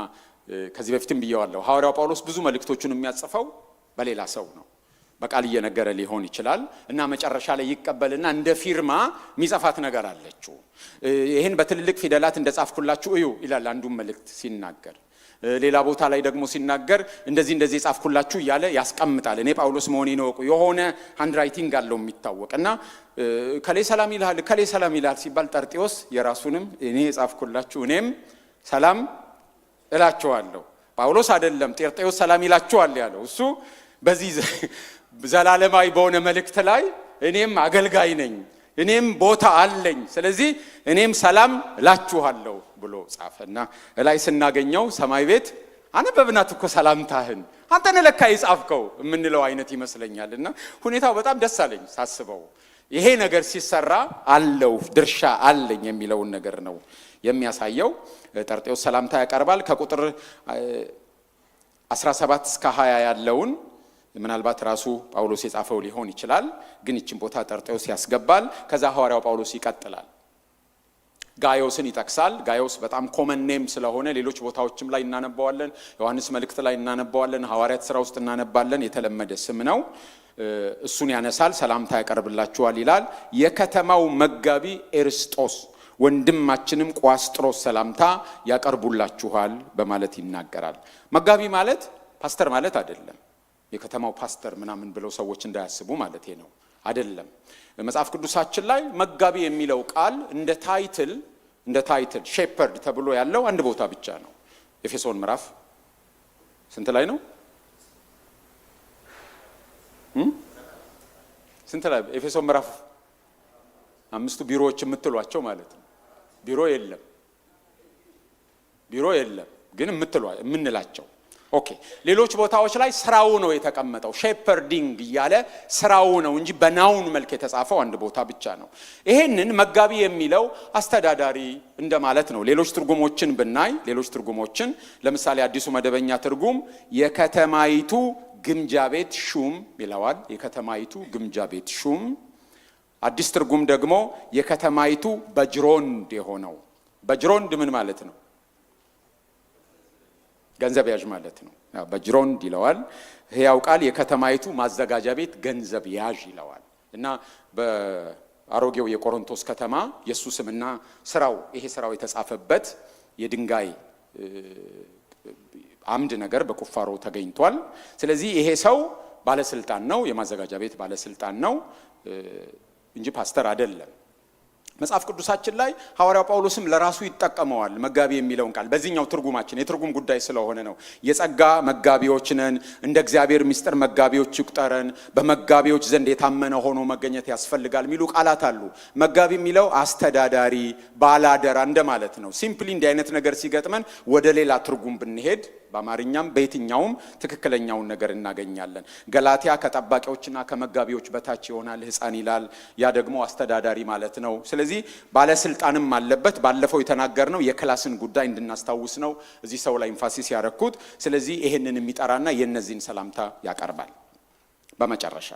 ከዚህ በፊትም ብየዋለሁ። ሐዋርያው ጳውሎስ ብዙ መልእክቶቹን የሚያጽፈው በሌላ ሰው ነው። በቃል እየነገረ ሊሆን ይችላል እና መጨረሻ ላይ ይቀበልና እንደ ፊርማ የሚጽፋት ነገር አለችው። ይሄን በትልልቅ ፊደላት እንደጻፍኩላችሁ እዩ ይላል አንዱን መልእክት ሲናገር። ሌላ ቦታ ላይ ደግሞ ሲናገር እንደዚህ ጻፍኩላችሁ እያለ ያስቀምጣል። እኔ ጳውሎስ መሆኔን እወቁ። የሆነ ሃንድ ራይቲንግ አለው የሚታወቅና ከሌ ሰላም ይልሃል ሲባል ጠርጤዎስ የራሱንም እኔ ጻፍኩላችሁ እኔም ሰላም እላችኋለሁ። ጳውሎስ አይደለም ጠርጤዎስ ሰላም ይላችኋል ያለው እሱ። በዚህ ዘላለማዊ በሆነ መልእክት ላይ እኔም አገልጋይ ነኝ፣ እኔም ቦታ አለኝ፣ ስለዚህ እኔም ሰላም እላችኋለሁ ብሎ ጻፈና ላይ ስናገኘው ሰማይ ቤት አነበብናት እኮ ሰላምታህን አንተ ነህ ለካ የጻፍከው የምንለው አይነት ይመስለኛልና ሁኔታው በጣም ደስ አለኝ ሳስበው። ይሄ ነገር ሲሰራ አለው ድርሻ አለኝ የሚለውን ነገር ነው የሚያሳየው። ጠርጤዎስ ሰላምታ ያቀርባል። ከቁጥር 17 እስከ 20 ያለውን ምናልባት ራሱ ጳውሎስ የጻፈው ሊሆን ይችላል፣ ግን እቺን ቦታ ጠርጤዎስ ያስገባል። ከዛ ሐዋርያው ጳውሎስ ይቀጥላል። ጋዮስን ይጠቅሳል። ጋዮስ በጣም ኮመን ኔም ስለሆነ ሌሎች ቦታዎችም ላይ እናነባዋለን። ዮሐንስ መልእክት ላይ እናነባዋለን፣ ሐዋርያት ሥራ ውስጥ እናነባለን። የተለመደ ስም ነው። እሱን ያነሳል። ሰላምታ ያቀርብላችኋል ይላል። የከተማው መጋቢ ኤርስጦስ ወንድማችንም ቋስጥሮስ ሰላምታ ያቀርቡላችኋል በማለት ይናገራል። መጋቢ ማለት ፓስተር ማለት አይደለም። የከተማው ፓስተር ምናምን ብለው ሰዎች እንዳያስቡ ማለት ነው አይደለም። መጽሐፍ ቅዱሳችን ላይ መጋቢ የሚለው ቃል እንደ ታይትል ሼፐርድ ተብሎ ያለው አንድ ቦታ ብቻ ነው። ኤፌሶን ምዕራፍ ስንት ላይ ነው? ስንት ላይ? ኤፌሶን ምዕራፍ 5 ቢሮዎች የምትሏቸው ማለት ነው። ቢሮ የለም ግን የምንላቸው ኦኬ። ሌሎች ቦታዎች ላይ ስራው ነው የተቀመጠው። ሼፐርዲንግ እያለ ስራው ነው እንጂ በናውን መልክ የተጻፈው አንድ ቦታ ብቻ ነው። ይሄንን መጋቢ የሚለው አስተዳዳሪ እንደማለት ነው። ሌሎች ትርጉሞችን ብናይ ለምሳሌ አዲሱ መደበኛ ትርጉም የከተማይቱ ግምጃ ቤት ሹም ይለዋል። የከተማይቱ ግምጃ ቤት ሹም። አዲስ ትርጉም ደግሞ የከተማይቱ በጅሮንድ የሆነው። በጅሮንድ ምን ማለት ነው? ገንዘብ ያዥ ማለት ነው። በጅሮንድ ይለዋል። ሕያው ቃል የከተማይቱ ማዘጋጃ ቤት ገንዘብ ያዥ ይለዋል። እና በአሮጌው የቆሮንቶስ ከተማ የሱ ስምና ስራው የተጻፈበት የድንጋይ አምድ ነገር በቁፋሮ ተገኝቷል። ስለዚህ ይሄ ሰው ባለስልጣን ነው፣ የማዘጋጃ ቤት ባለስልጣን ነው እንጂ ፓስተር አይደለም። መጽሐፍ ቅዱሳችን ላይ ሐዋርያው ጳውሎስም ለራሱ ይጠቀመዋል መጋቢ የሚለውን ቃል። በዚህኛው ትርጉማችን የትርጉም ጉዳይ ስለሆነ ነው። የጸጋ መጋቢዎች ነን፣ እንደ እግዚአብሔር ምስጢር መጋቢዎች ይቁጠረን፣ በመጋቢዎች ዘንድ የታመነ ሆኖ መገኘት ያስፈልጋል የሚሉ ቃላት አሉ። መጋቢ የሚለው አስተዳዳሪ፣ ባላደራ እንደማለት ነው። ሲምፕሊ እንዲህ አይነት ነገር ሲገጥመን ወደ ሌላ ትርጉም ብንሄድ በአማርኛም በየትኛውም ትክክለኛውን ነገር እናገኛለን። ገላትያ ከጠባቂዎችና ከመጋቢዎች በታች ይሆናል ሕፃን ይላል። ያ ደግሞ አስተዳዳሪ ማለት ነው። ስለዚህ ባለስልጣንም አለበት። ባለፈው የተናገርነው የክላስን ጉዳይ እንድናስታውስ ነው እዚህ ሰው ላይ ኢንፋሲስ ያረኩት። ስለዚህ ይሄንን የሚጠራና የነዚህን ሰላምታ ያቀርባል። በመጨረሻ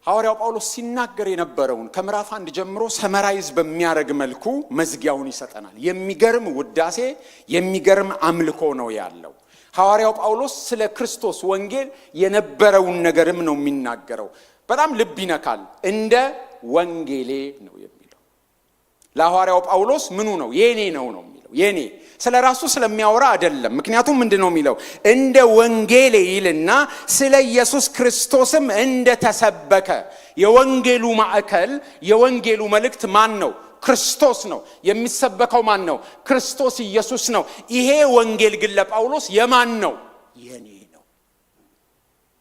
ሐዋርያው ጳውሎስ ሲናገር የነበረውን ከምዕራፍ 1 ጀምሮ ሰመራይዝ በሚያደርግ መልኩ መዝጊያውን ይሰጠናል። የሚገርም ውዳሴ፣ የሚገርም አምልኮ ነው ያለው። ሐዋርያው ጳውሎስ ስለ ክርስቶስ ወንጌል የነበረውን ነገርም ነው የሚናገረው። በጣም ልብ ይነካል። እንደ ወንጌሌ ነው የሚለው። ለሐዋርያው ጳውሎስ ምኑ ነው? የኔ ነው የሚለው። የኔ ስለ ራሱ ስለሚያወራ አይደለም። ምክንያቱም ምንድነው የሚለው? እንደ ወንጌሌ ይልና ስለ ኢየሱስ ክርስቶስም እንደ ተሰበከ። የወንጌሉ ማዕከል፣ የወንጌሉ መልእክት ማን ነው? ክርስቶስ ነው። የሚሰበከው ማን ነው? ክርስቶስ ኢየሱስ ነው። ይሄ ወንጌል ግን ለጳውሎስ የማን ነው? የኔ ነው።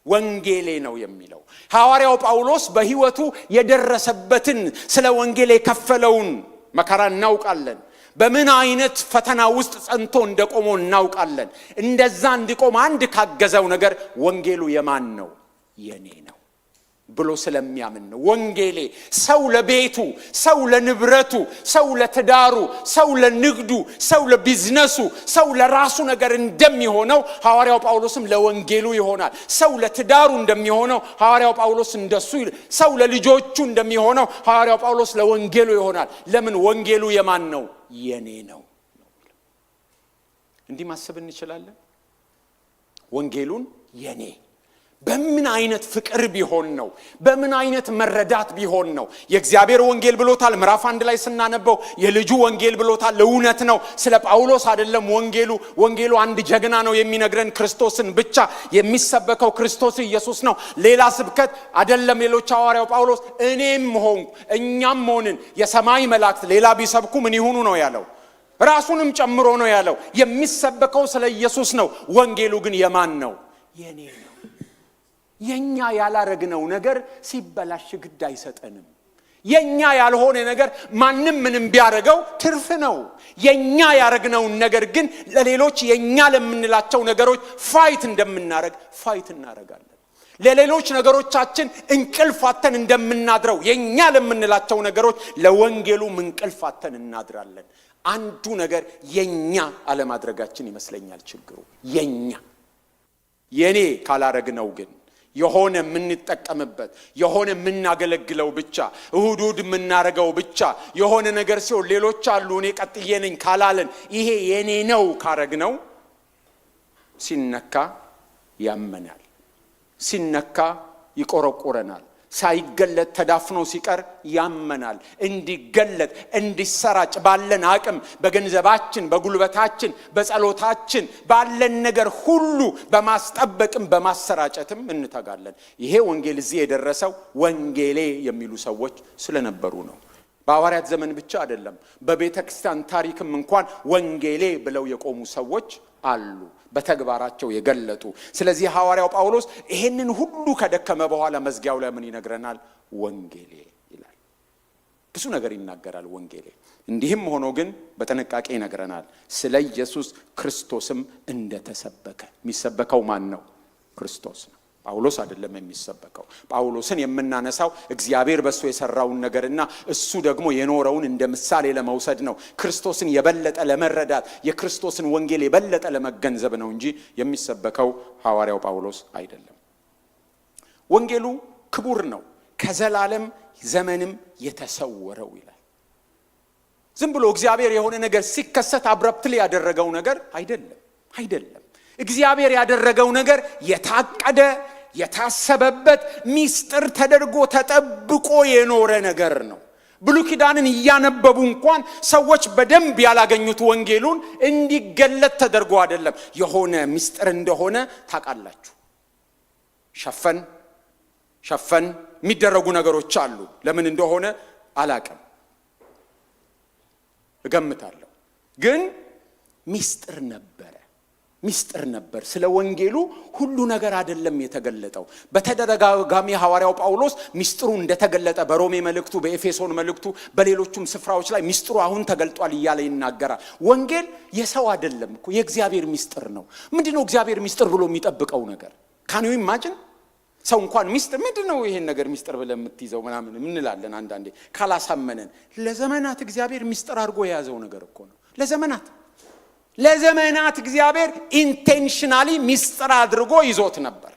ወንጌሌ ነው የሚለው ሐዋርያው ጳውሎስ በሕይወቱ የደረሰበትን ስለ ወንጌል የከፈለውን መከራ እናውቃለን። በምን አይነት ፈተና ውስጥ ጸንቶ እንደቆመው እናውቃለን። እንደዛ እንዲቆም አንድ ካገዘው ነገር ወንጌሉ የማን ነው? የኔ ነው ብሎ ስለሚያምን ነው። ወንጌሌ ሰው ለቤቱ፣ ሰው ለንብረቱ፣ ሰው ለትዳሩ፣ ሰው ለንግዱ፣ ሰው ለቢዝነሱ፣ ሰው ለራሱ ነገር እንደሚሆነው ሐዋርያው ጳውሎስም ለወንጌሉ ይሆናል። ሰው ለትዳሩ እንደሚሆነው ሐዋርያው ጳውሎስ እንደሱ ሰው ለልጆቹ እንደሚሆነው ሐዋርያው ጳውሎስ ለወንጌሉ ይሆናል። ለምን? ወንጌሉ የማን ነው? የኔ ነው። እንዲህ ማሰብ እንችላለን። ወንጌሉን የኔ በምን አይነት ፍቅር ቢሆን ነው? በምን አይነት መረዳት ቢሆን ነው? የእግዚአብሔር ወንጌል ብሎታል። ምዕራፍ 1 ላይ ስናነበው የልጁ ወንጌል ብሎታል። ለእውነት ነው። ስለ ጳውሎስ አይደለም ወንጌሉ አንድ ጀግና ነው የሚነግረን ክርስቶስን ብቻ የሚሰበከው ክርስቶስ ኢየሱስ ነው። ሌላ ስብከት አይደለም። ሌሎች ሐዋርያው ጳውሎስ እኔም ሆንኩ እኛም ሆንን የሰማይ መላእክት ሌላ ቢሰብኩ ምን ይሁኑ ነው ያለው። ራሱንም ጨምሮ ነው ያለው። የሚሰበከው ስለ ኢየሱስ ነው። ወንጌሉ ግን የማን ነው? የኔ ነው። የኛ ያላረግነው ነገር ሲበላሽ ግድ አይሰጠንም። የኛ ያልሆነ ነገር ማንም ምንም ቢያረጋው ትርፍ ነው። የኛ ያረግነው ነገር ግን ለሌሎች የኛ ለምንላቸው ነገሮች ፋይት እናረጋለን። ለሌሎች ነገሮቻችን እንቅልፋተን እንደምናድረው የኛ ለምንላቸው ነገሮች ለወንጌሉ እንቅልፋተን እናድራለን። አንዱ ነገር የኛ አለማድረጋችን ይመስለኛል ችግሩ። የኔ ካላረግነው ግን የሆነ የምንጠቀምበት የሆነ የምናገለግለው ብቻ እሁድ የምናረገው ብቻ የሆነ ነገር ሲሆን ሌሎች አሉ እኔ ቀጥዬ ነኝ ካላለን ይሄ የኔ ነው ካረግነው ሲነካ ያመናል፣ ሲነካ ይቆረቆረናል፣ ሳይገለጥ ተዳፍኖ ሲቀር ያመናል። እንዲገለጥ እንዲሰራጭ ባለን አቅም በገንዘባችን በጉልበታችን በጸሎታችን ባለን ነገር ሁሉ በማስጠበቅም በማሰራጨትም እንተጋለን። ይሄ ወንጌል እዚህ የደረሰው ወንጌሌ የሚሉ ሰዎች ስለነበሩ ነው። በሐዋርያት ዘመን ብቻ አይደለም፣ በቤተክርስቲያን ታሪክም እንኳን ወንጌሌ ብለው የቆሙ ሰዎች አሉ፣ በተግባራቸው የገለጡ። ስለዚህ ሐዋርያው ጳውሎስ ይሄንን ሁሉ ከደከመ በኋላ መዝጊያው ላይ ምን ይነግረናል? ወንጌሌ ይላል። ብዙ ነገር ይናገራል ወንጌሌ። እንዲህም ሆኖ ግን በጥንቃቄ ይነግረናል ስለ ኢየሱስ ክርስቶስም እንደተሰበከ። የሚሰበከው ማን ነው? ክርስቶስ ነው፣ ጳውሎስ አይደለም የሚሰበከው። ጳውሎስን የምናነሳው እግዚአብሔር በሱ የሰራውን ነገርና እሱ ደግሞ የኖረውን እንደ ምሳሌ ለመውሰድ ነው። ክርስቶስን የበለጠ ለመረዳት የክርስቶስን ወንጌል የበለጠ ለመገንዘብ ነው እንጂ የሚሰበከው ሐዋርያው ጳውሎስ አይደለም። ወንጌሉ ክቡር ነው፣ ከዘላለም ዘመንም የተሰወረው ይላል። ዝም ብሎ እግዚአብሔር የሆነ ነገር ሲከሰት አብረፕትሊ ያደረገው ነገር አይደለም። እግዚአብሔር ያደረገው ነገር የታቀደ የታሰበበት ሚስጥር ተደርጎ ተጠብቆ የኖረ ነገር ነው። ብሉይ ኪዳንን እያነበቡ እንኳን ሰዎች በደንብ ያላገኙት ወንጌሉን እንዲገለጥ ተደርጎ አይደለም። የሆነ ሚስጥር እንደሆነ ታውቃላችሁ። ሸፈን የሚደረጉ ነገሮች አሉ። ለምን እንደሆነ አላቅም፣ እገምታለሁ። ግን ሚስጥር ነበር። ስለ ወንጌሉ ሁሉ ነገር አይደለም የተገለጠው። በተደጋጋሚ ሐዋርያው ጳውሎስ ሚስጥሩ እንደተገለጠ በሮሜ መልእክቱ፣ በኤፌሶን መልእክቱ፣ በሌሎችም ስፍራዎች ላይ ሚስጥሩ አሁን ተገልጧል እያለ ይናገራል። ወንጌል የሰው አይደለም እኮ የእግዚአብሔር ሚስጥር ነው። ምንድነው እግዚአብሔር ሚስጥር ብሎ የሚጠብቀው ነገር? ካን ዩ ኢማጂን? ሰው እንኳን ሚስጥር ምንድነው ይሄን ነገር ሚስጥር ብለን የምትይዘው ምናምን እንላለን አንዳንዴ ካላሳመነን። ለዘመናት እግዚአብሔር ሚስጥር አድርጎ የያዘው ነገር እኮ ነው። ለዘመናት እግዚአብሔር ኢንቴንሽናሊ ሚስጥር አድርጎ ይዞት ነበር።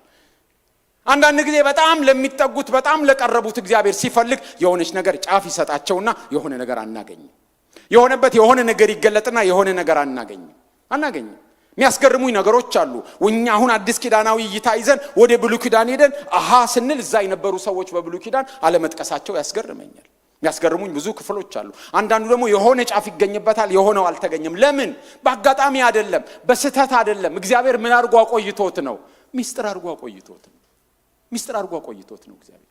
አንዳንድ ጊዜ በጣም ለሚጠጉት በጣም ለቀረቡት እግዚአብሔር ሲፈልግ የሆነች ነገር ጫፍ ይሰጣቸውና የሆነ ነገር አናገኝም። የሆነ ነገር ይገለጥና የሆነ ነገር አናገኝም። የሚያስገርሙኝ ነገሮች አሉ። እኛ አሁን አዲስ ኪዳናዊ እይታ ይዘን ወደ ብሉይ ኪዳን ሄደን አሃ ስንል እዛ የነበሩ ሰዎች በብሉይ ኪዳን አለመጥቀሳቸው ያስገርመኛል። የሚያስገርሙኝ ብዙ ክፍሎች አሉ። አንዳንዱ ደግሞ የሆነ ጫፍ ይገኝበታል፣ የሆነው አልተገኘም። ለምን? በአጋጣሚ አይደለም፣ በስህተት አይደለም። እግዚአብሔር ምን አድርጎ አቆይቶት ነው? ሚስጥር አድርጎ አቆይቶት ነው እግዚአብሔር።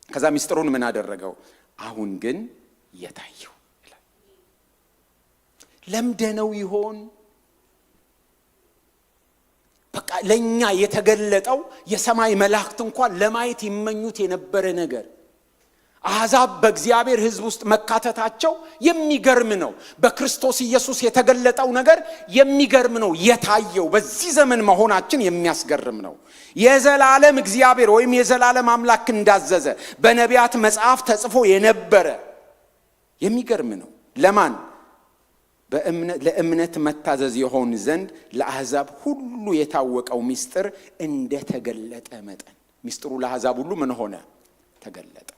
ከዛ ሚስጥሩን ምን አደረገው? አሁን ግን የታየው ይላል። ለምደነው ይሆን? በቃ ለኛ የተገለጠው የሰማይ መላእክት እንኳን ለማየት ይመኙት የነበረ ነገር አሕዛብ በእግዚአብሔር ሕዝብ ውስጥ መካተታቸው የሚገርም ነው። በክርስቶስ ኢየሱስ የተገለጠው ነገር የሚገርም ነው። የታየው በዚህ ዘመን መሆናችን የሚያስገርም ነው። የዘላለም እግዚአብሔር ወይም የዘላለም አምላክ እንዳዘዘ በነቢያት መጽሐፍ ተጽፎ የነበረ የሚገርም ነው። ለማን? ለእምነት መታዘዝ የሆን ዘንድ ለአሕዛብ ሁሉ የታወቀው ሚስጥር እንደተገለጠ መጠን። ሚስጥሩ ለአሕዛብ ሁሉ ምን ሆነ? ተገለጠ።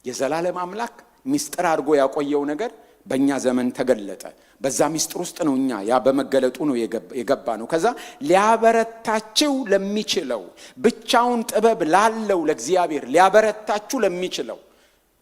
የዘላለም አምላክ ሚስጥር አድርጎ ያቆየው ነገር በእኛ ዘመን ተገለጠ። በዛ ምስጢር ውስጥ ነው እኛ ያ በመገለጡ ነው የገባ ነው። ከዛ ሊያበረታችሁ ለሚችለው ብቻውን ጥበብ ላለው ለእግዚአብሔር ሊያበረታችሁ ለሚችለው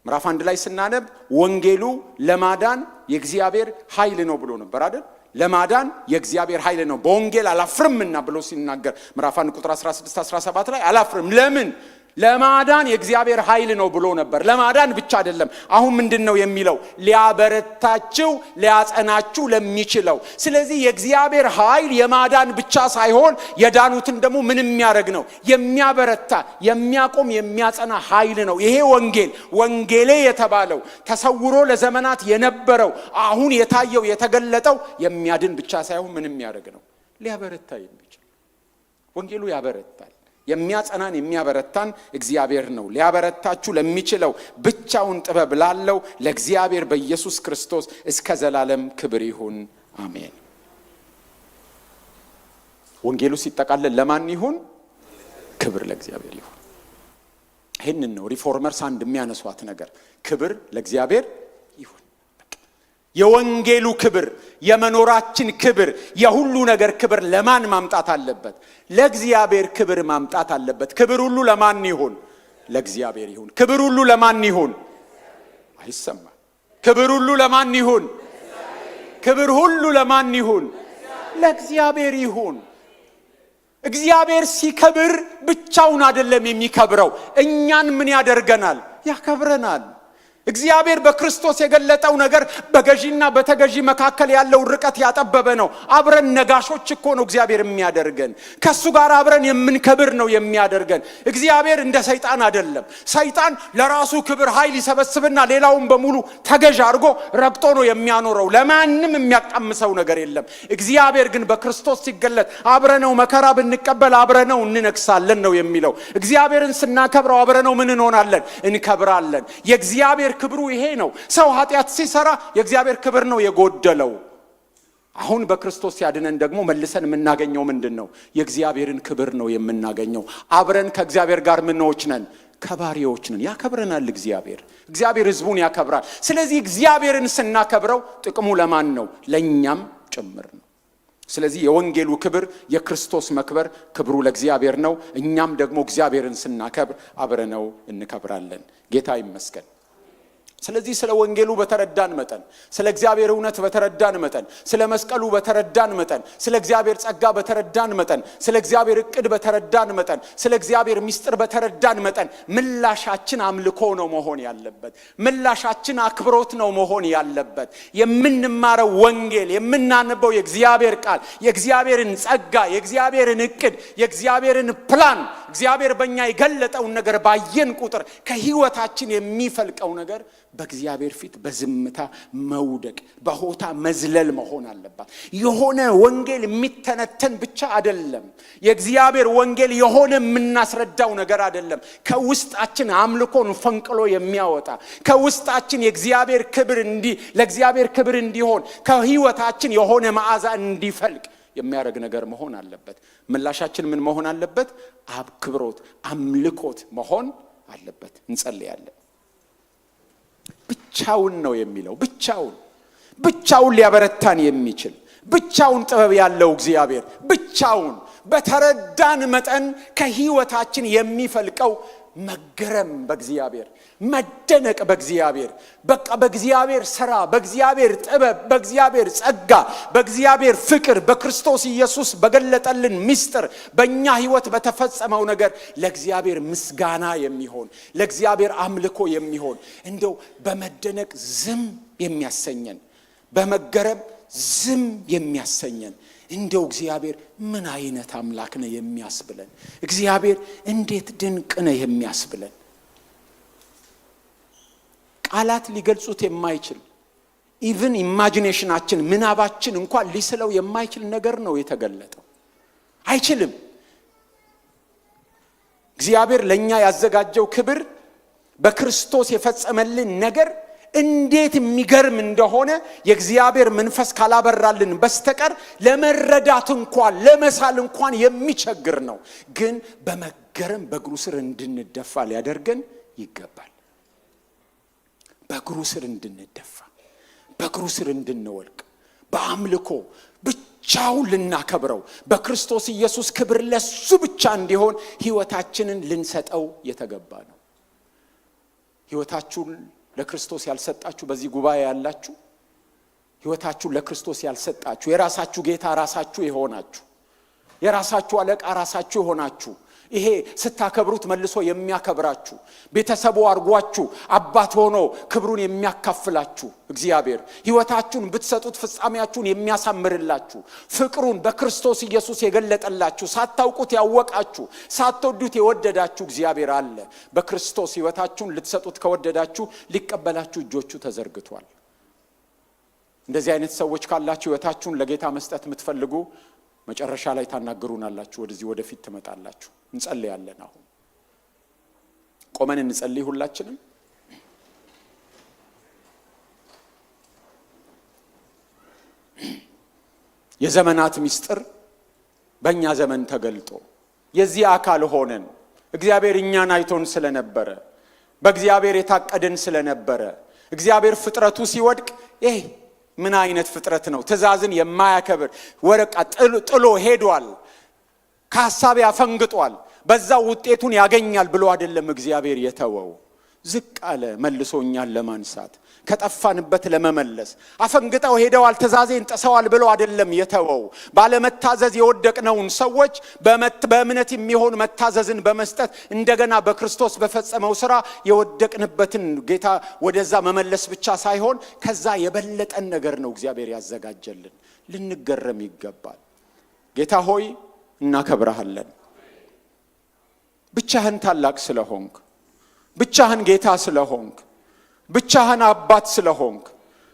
ምዕራፍ 1 ላይ ስናነብ ወንጌሉ ለማዳን የእግዚአብሔር ኃይል ነው ብሎ ነበር አይደል? ለማዳን የእግዚአብሔር ኃይል ነው በወንጌል አላፍርምና ብሎ ሲናገር ምዕራፍ 1 ቁጥር 16 17 ላይ አላፍርም ለምን ለማዳን የእግዚአብሔር ኃይል ነው ብሎ ነበር። ለማዳን ብቻ አይደለም። አሁን ምንድነው የሚለው? ሊያበረታችሁ ሊያጸናችሁ ለሚችለው። ስለዚህ የእግዚአብሔር ኃይል የማዳን ብቻ ሳይሆን የዳኑትን ደግሞ ምን የሚያደርግ ነው? የሚያበረታ የሚያቆም የሚያጸና ኃይል ነው። ይሄ ወንጌሌ የተባለው ተሰውሮ ለዘመናት የነበረው አሁን የታየው የተገለጠው የሚያድን ብቻ ሳይሆን ምን የሚያደርግ ነው? ሊያበረታ የሚችል ወንጌሉ ያበረታል። የሚያጸናን የሚያበረታን እግዚአብሔር ነው። ሊያበረታችሁ ለሚችለው ብቻውን ጥበብ ላለው ለእግዚአብሔር በኢየሱስ ክርስቶስ እስከ ዘላለም ክብር ይሁን አሜን። ወንጌሉ ሲጠቃለል ለማን ይሁን? ክብር ለእግዚአብሔር ይሁን። ይህንን ነው ሪፎርመርስ አንድ የሚያነሷት ነገር፣ ክብር ለእግዚአብሔር ይሁን። የወንጌሉ ክብር የመኖራችን ክብር የሁሉ ነገር ክብር ለማን ማምጣት አለበት? ለእግዚአብሔር ክብር ማምጣት አለበት። ክብር ሁሉ ለማን ይሁን? ለእግዚአብሔር ይሁን። ክብር ሁሉ ለማን ይሁን? አይሰማ። ክብር ሁሉ ለማን ይሁን? ክብር ሁሉ ለማን ይሁን? ለእግዚአብሔር ይሁን። እግዚአብሔር ሲከብር ብቻውን አይደለም የሚከብረው፣ እኛን ምን ያደርገናል? ያከብረናል። እግዚአብሔር በክርስቶስ የገለጠው ነገር በገዢና በተገዢ መካከል ያለው ርቀት ያጠበበ ነው። አብረን ነጋሾች እኮ ነው እግዚአብሔር የሚያደርገን። ከሱ ጋር አብረን የምንከብር ነው የሚያደርገን። እግዚአብሔር እንደ ሰይጣን አይደለም። ሰይጣን ለራሱ ክብር ኃይል ይሰበስብና ሌላውን በሙሉ ተገዥ አድርጎ ረግጦ ነው የሚያኖረው። ለማንም የሚያቃምሰው ነገር የለም። እግዚአብሔር ግን በክርስቶስ ሲገለጥ አብረነው መከራ ብንቀበል አብረነው እንነግሳለን ነው የሚለው። እግዚአብሔርን ስናከብረው አብረነው ምን እንሆናለን? እንከብራለን። የእግዚአብሔር ክብሩ ይሄ ነው። ሰው ኃጢአት ሲሰራ የእግዚአብሔር ክብር ነው የጎደለው። አሁን በክርስቶስ ሲያድነን ደግሞ መልሰን የምናገኘው ምንድነው? የእግዚአብሔርን ክብር ነው የምናገኘው። አብረን ከእግዚአብሔር ጋር ምንዎች ነን? ከባሪዎች ነን። ያከብረናል እግዚአብሔር ሕዝቡን ያከብራል። ስለዚህ እግዚአብሔርን ስናከብረው ጥቅሙ ለማን ነው? ለኛም ጭምር ነው። ስለዚህ የወንጌሉ ክብር የክርስቶስ መክበር ክብሩ ለእግዚአብሔር ነው። እኛም ደግሞ እግዚአብሔርን ስናከብር አብረነው እንከብራለን። ጌታ ይመስገን። ስለዚህ ስለ ወንጌሉ በተረዳን መጠን፣ ስለ እግዚአብሔር እውነት በተረዳን መጠን፣ ስለ መስቀሉ በተረዳን መጠን፣ ስለ እግዚአብሔር ጸጋ በተረዳን መጠን፣ ስለ እግዚአብሔር እቅድ በተረዳን መጠን፣ ስለ እግዚአብሔር ምስጢር በተረዳን መጠን ምላሻችን አምልኮ ነው መሆን ያለበት። ምላሻችን አክብሮት ነው መሆን ያለበት። የምንማረው ወንጌል፣ የምናነበው የእግዚአብሔር ቃል፣ የእግዚአብሔርን ጸጋ፣ የእግዚአብሔርን እቅድ፣ የእግዚአብሔርን ፕላን፣ እግዚአብሔር በእኛ የገለጠውን ነገር ባየን ቁጥር ከህይወታችን የሚፈልቀው ነገር በእግዚአብሔር ፊት በዝምታ መውደቅ፣ በሆታ መዝለል መሆን አለባት። የሆነ ወንጌል የሚተነተን ብቻ አይደለም። የእግዚአብሔር ወንጌል የሆነ የምናስረዳው ነገር አይደለም። ከውስጣችን አምልኮን ፈንቅሎ የሚያወጣ፣ ከውስጣችን የእግዚአብሔር ክብር ለእግዚአብሔር ክብር እንዲሆን ከህይወታችን የሆነ መዓዛ እንዲፈልቅ የሚያደርግ ነገር መሆን አለበት። ምላሻችን ምን መሆን አለበት? አክብሮት፣ አምልኮት መሆን አለበት። እንጸልያለን። ብቻውን ነው የሚለው። ብቻውን ሊያበረታን የሚችል ብቻውን ጥበብ ያለው እግዚአብሔር ብቻውን በተረዳን መጠን ከህይወታችን የሚፈልቀው መገረም በእግዚአብሔር፣ መደነቅ በእግዚአብሔር፣ በቃ በእግዚአብሔር ሥራ፣ በእግዚአብሔር ጥበብ፣ በእግዚአብሔር ጸጋ፣ በእግዚአብሔር ፍቅር፣ በክርስቶስ ኢየሱስ በገለጠልን ምስጢር፣ በእኛ ህይወት በተፈጸመው ነገር ለእግዚአብሔር ምስጋና የሚሆን፣ ለእግዚአብሔር አምልኮ የሚሆን፣ እንደው በመደነቅ ዝም የሚያሰኘን፣ በመገረም ዝም የሚያሰኘን፣ እንደው እግዚአብሔር ምን አይነት አምላክ ነው የሚያስብለን፣ እግዚአብሔር እንዴት ድንቅ ነው የሚያስብለን፣ ቃላት ሊገልጹት የማይችል ኢቭን ኢማጂኔሽናችን ምናባችን እንኳን ሊስለው የማይችል ነገር ነው የተገለጠው። አይችልም። እግዚአብሔር ለኛ ያዘጋጀው ክብር፣ በክርስቶስ የፈጸመልን ነገር እንዴት የሚገርም እንደሆነ የእግዚአብሔር መንፈስ ካላበራልን በስተቀር ለመረዳት እንኳን ለመሳል እንኳን የሚቸግር ነው። ግን በመገረም በእግሩ ስር እንድንደፋ ሊያደርገን ይገባል። በእግሩ ስር እንድንደፋ፣ በእግሩ ስር እንድንወልቅ በአምልኮ ብቻውን ልናከብረው በክርስቶስ ኢየሱስ ክብር ለሱ ብቻ እንዲሆን ሕይወታችንን ልንሰጠው የተገባ ነው። ሕይወታችሁን ለክርስቶስ ያልሰጣችሁ በዚህ ጉባኤ ያላችሁ፣ ሕይወታችሁን ለክርስቶስ ያልሰጣችሁ፣ የራሳችሁ ጌታ ራሳችሁ የሆናችሁ፣ የራሳችሁ አለቃ ራሳችሁ የሆናችሁ፣ ይሄ ስታከብሩት መልሶ የሚያከብራችሁ፣ ቤተሰቡ አርጓችሁ አባት ሆኖ ክብሩን የሚያካፍላችሁ እግዚአብሔር ሕይወታችሁን ብትሰጡት ፍጻሜያችሁን የሚያሳምርላችሁ፣ ፍቅሩን በክርስቶስ ኢየሱስ የገለጠላችሁ፣ ሳታውቁት ያወቃችሁ፣ ሳትወዱት የወደዳችሁ እግዚአብሔር አለ። በክርስቶስ ሕይወታችሁን ልትሰጡት ከወደዳችሁ ሊቀበላችሁ እጆቹ ተዘርግቷል። እንደዚህ አይነት ሰዎች ካላችሁ ሕይወታችሁን ለጌታ መስጠት የምትፈልጉ መጨረሻ ላይ ታናገሩናላችሁ። ወደዚህ ወደፊት ትመጣላችሁ። እንጸልያለን። አሁን ቆመን እንጸልይ ሁላችንም። የዘመናት ምስጢር በእኛ ዘመን ተገልጦ የዚህ አካል ሆነን እግዚአብሔር እኛን አይቶን ስለነበረ በእግዚአብሔር የታቀደን ስለነበረ እግዚአብሔር ፍጥረቱ ሲወድቅ ምን አይነት ፍጥረት ነው? ትእዛዝን የማያከብር ወረቃ ጥሎ ሄዷል። ከሐሳብ ያፈንግጧል። በዛው ውጤቱን ያገኛል ብሎ አይደለም እግዚአብሔር የተወው። ዝቅ አለ መልሶ እኛን ለማንሳት ከጠፋንበት ለመመለስ። አፈንግጠው ሄደዋል፣ ትእዛዜን ጥሰዋል ብሎ አይደለም የተወው። ባለመታዘዝ የወደቅነውን ሰዎች በእምነት የሚሆን መታዘዝን በመስጠት እንደገና በክርስቶስ በፈጸመው ሥራ የወደቅንበትን ጌታ ወደዛ መመለስ ብቻ ሳይሆን ከዛ የበለጠን ነገር ነው እግዚአብሔር ያዘጋጀልን። ልንገረም ይገባል። ጌታ ሆይ እናከብረሃለን። ብቻህን ታላቅ ስለሆንክ፣ ብቻህን ጌታ ስለሆንክ፣ ብቻህን አባት ስለሆንክ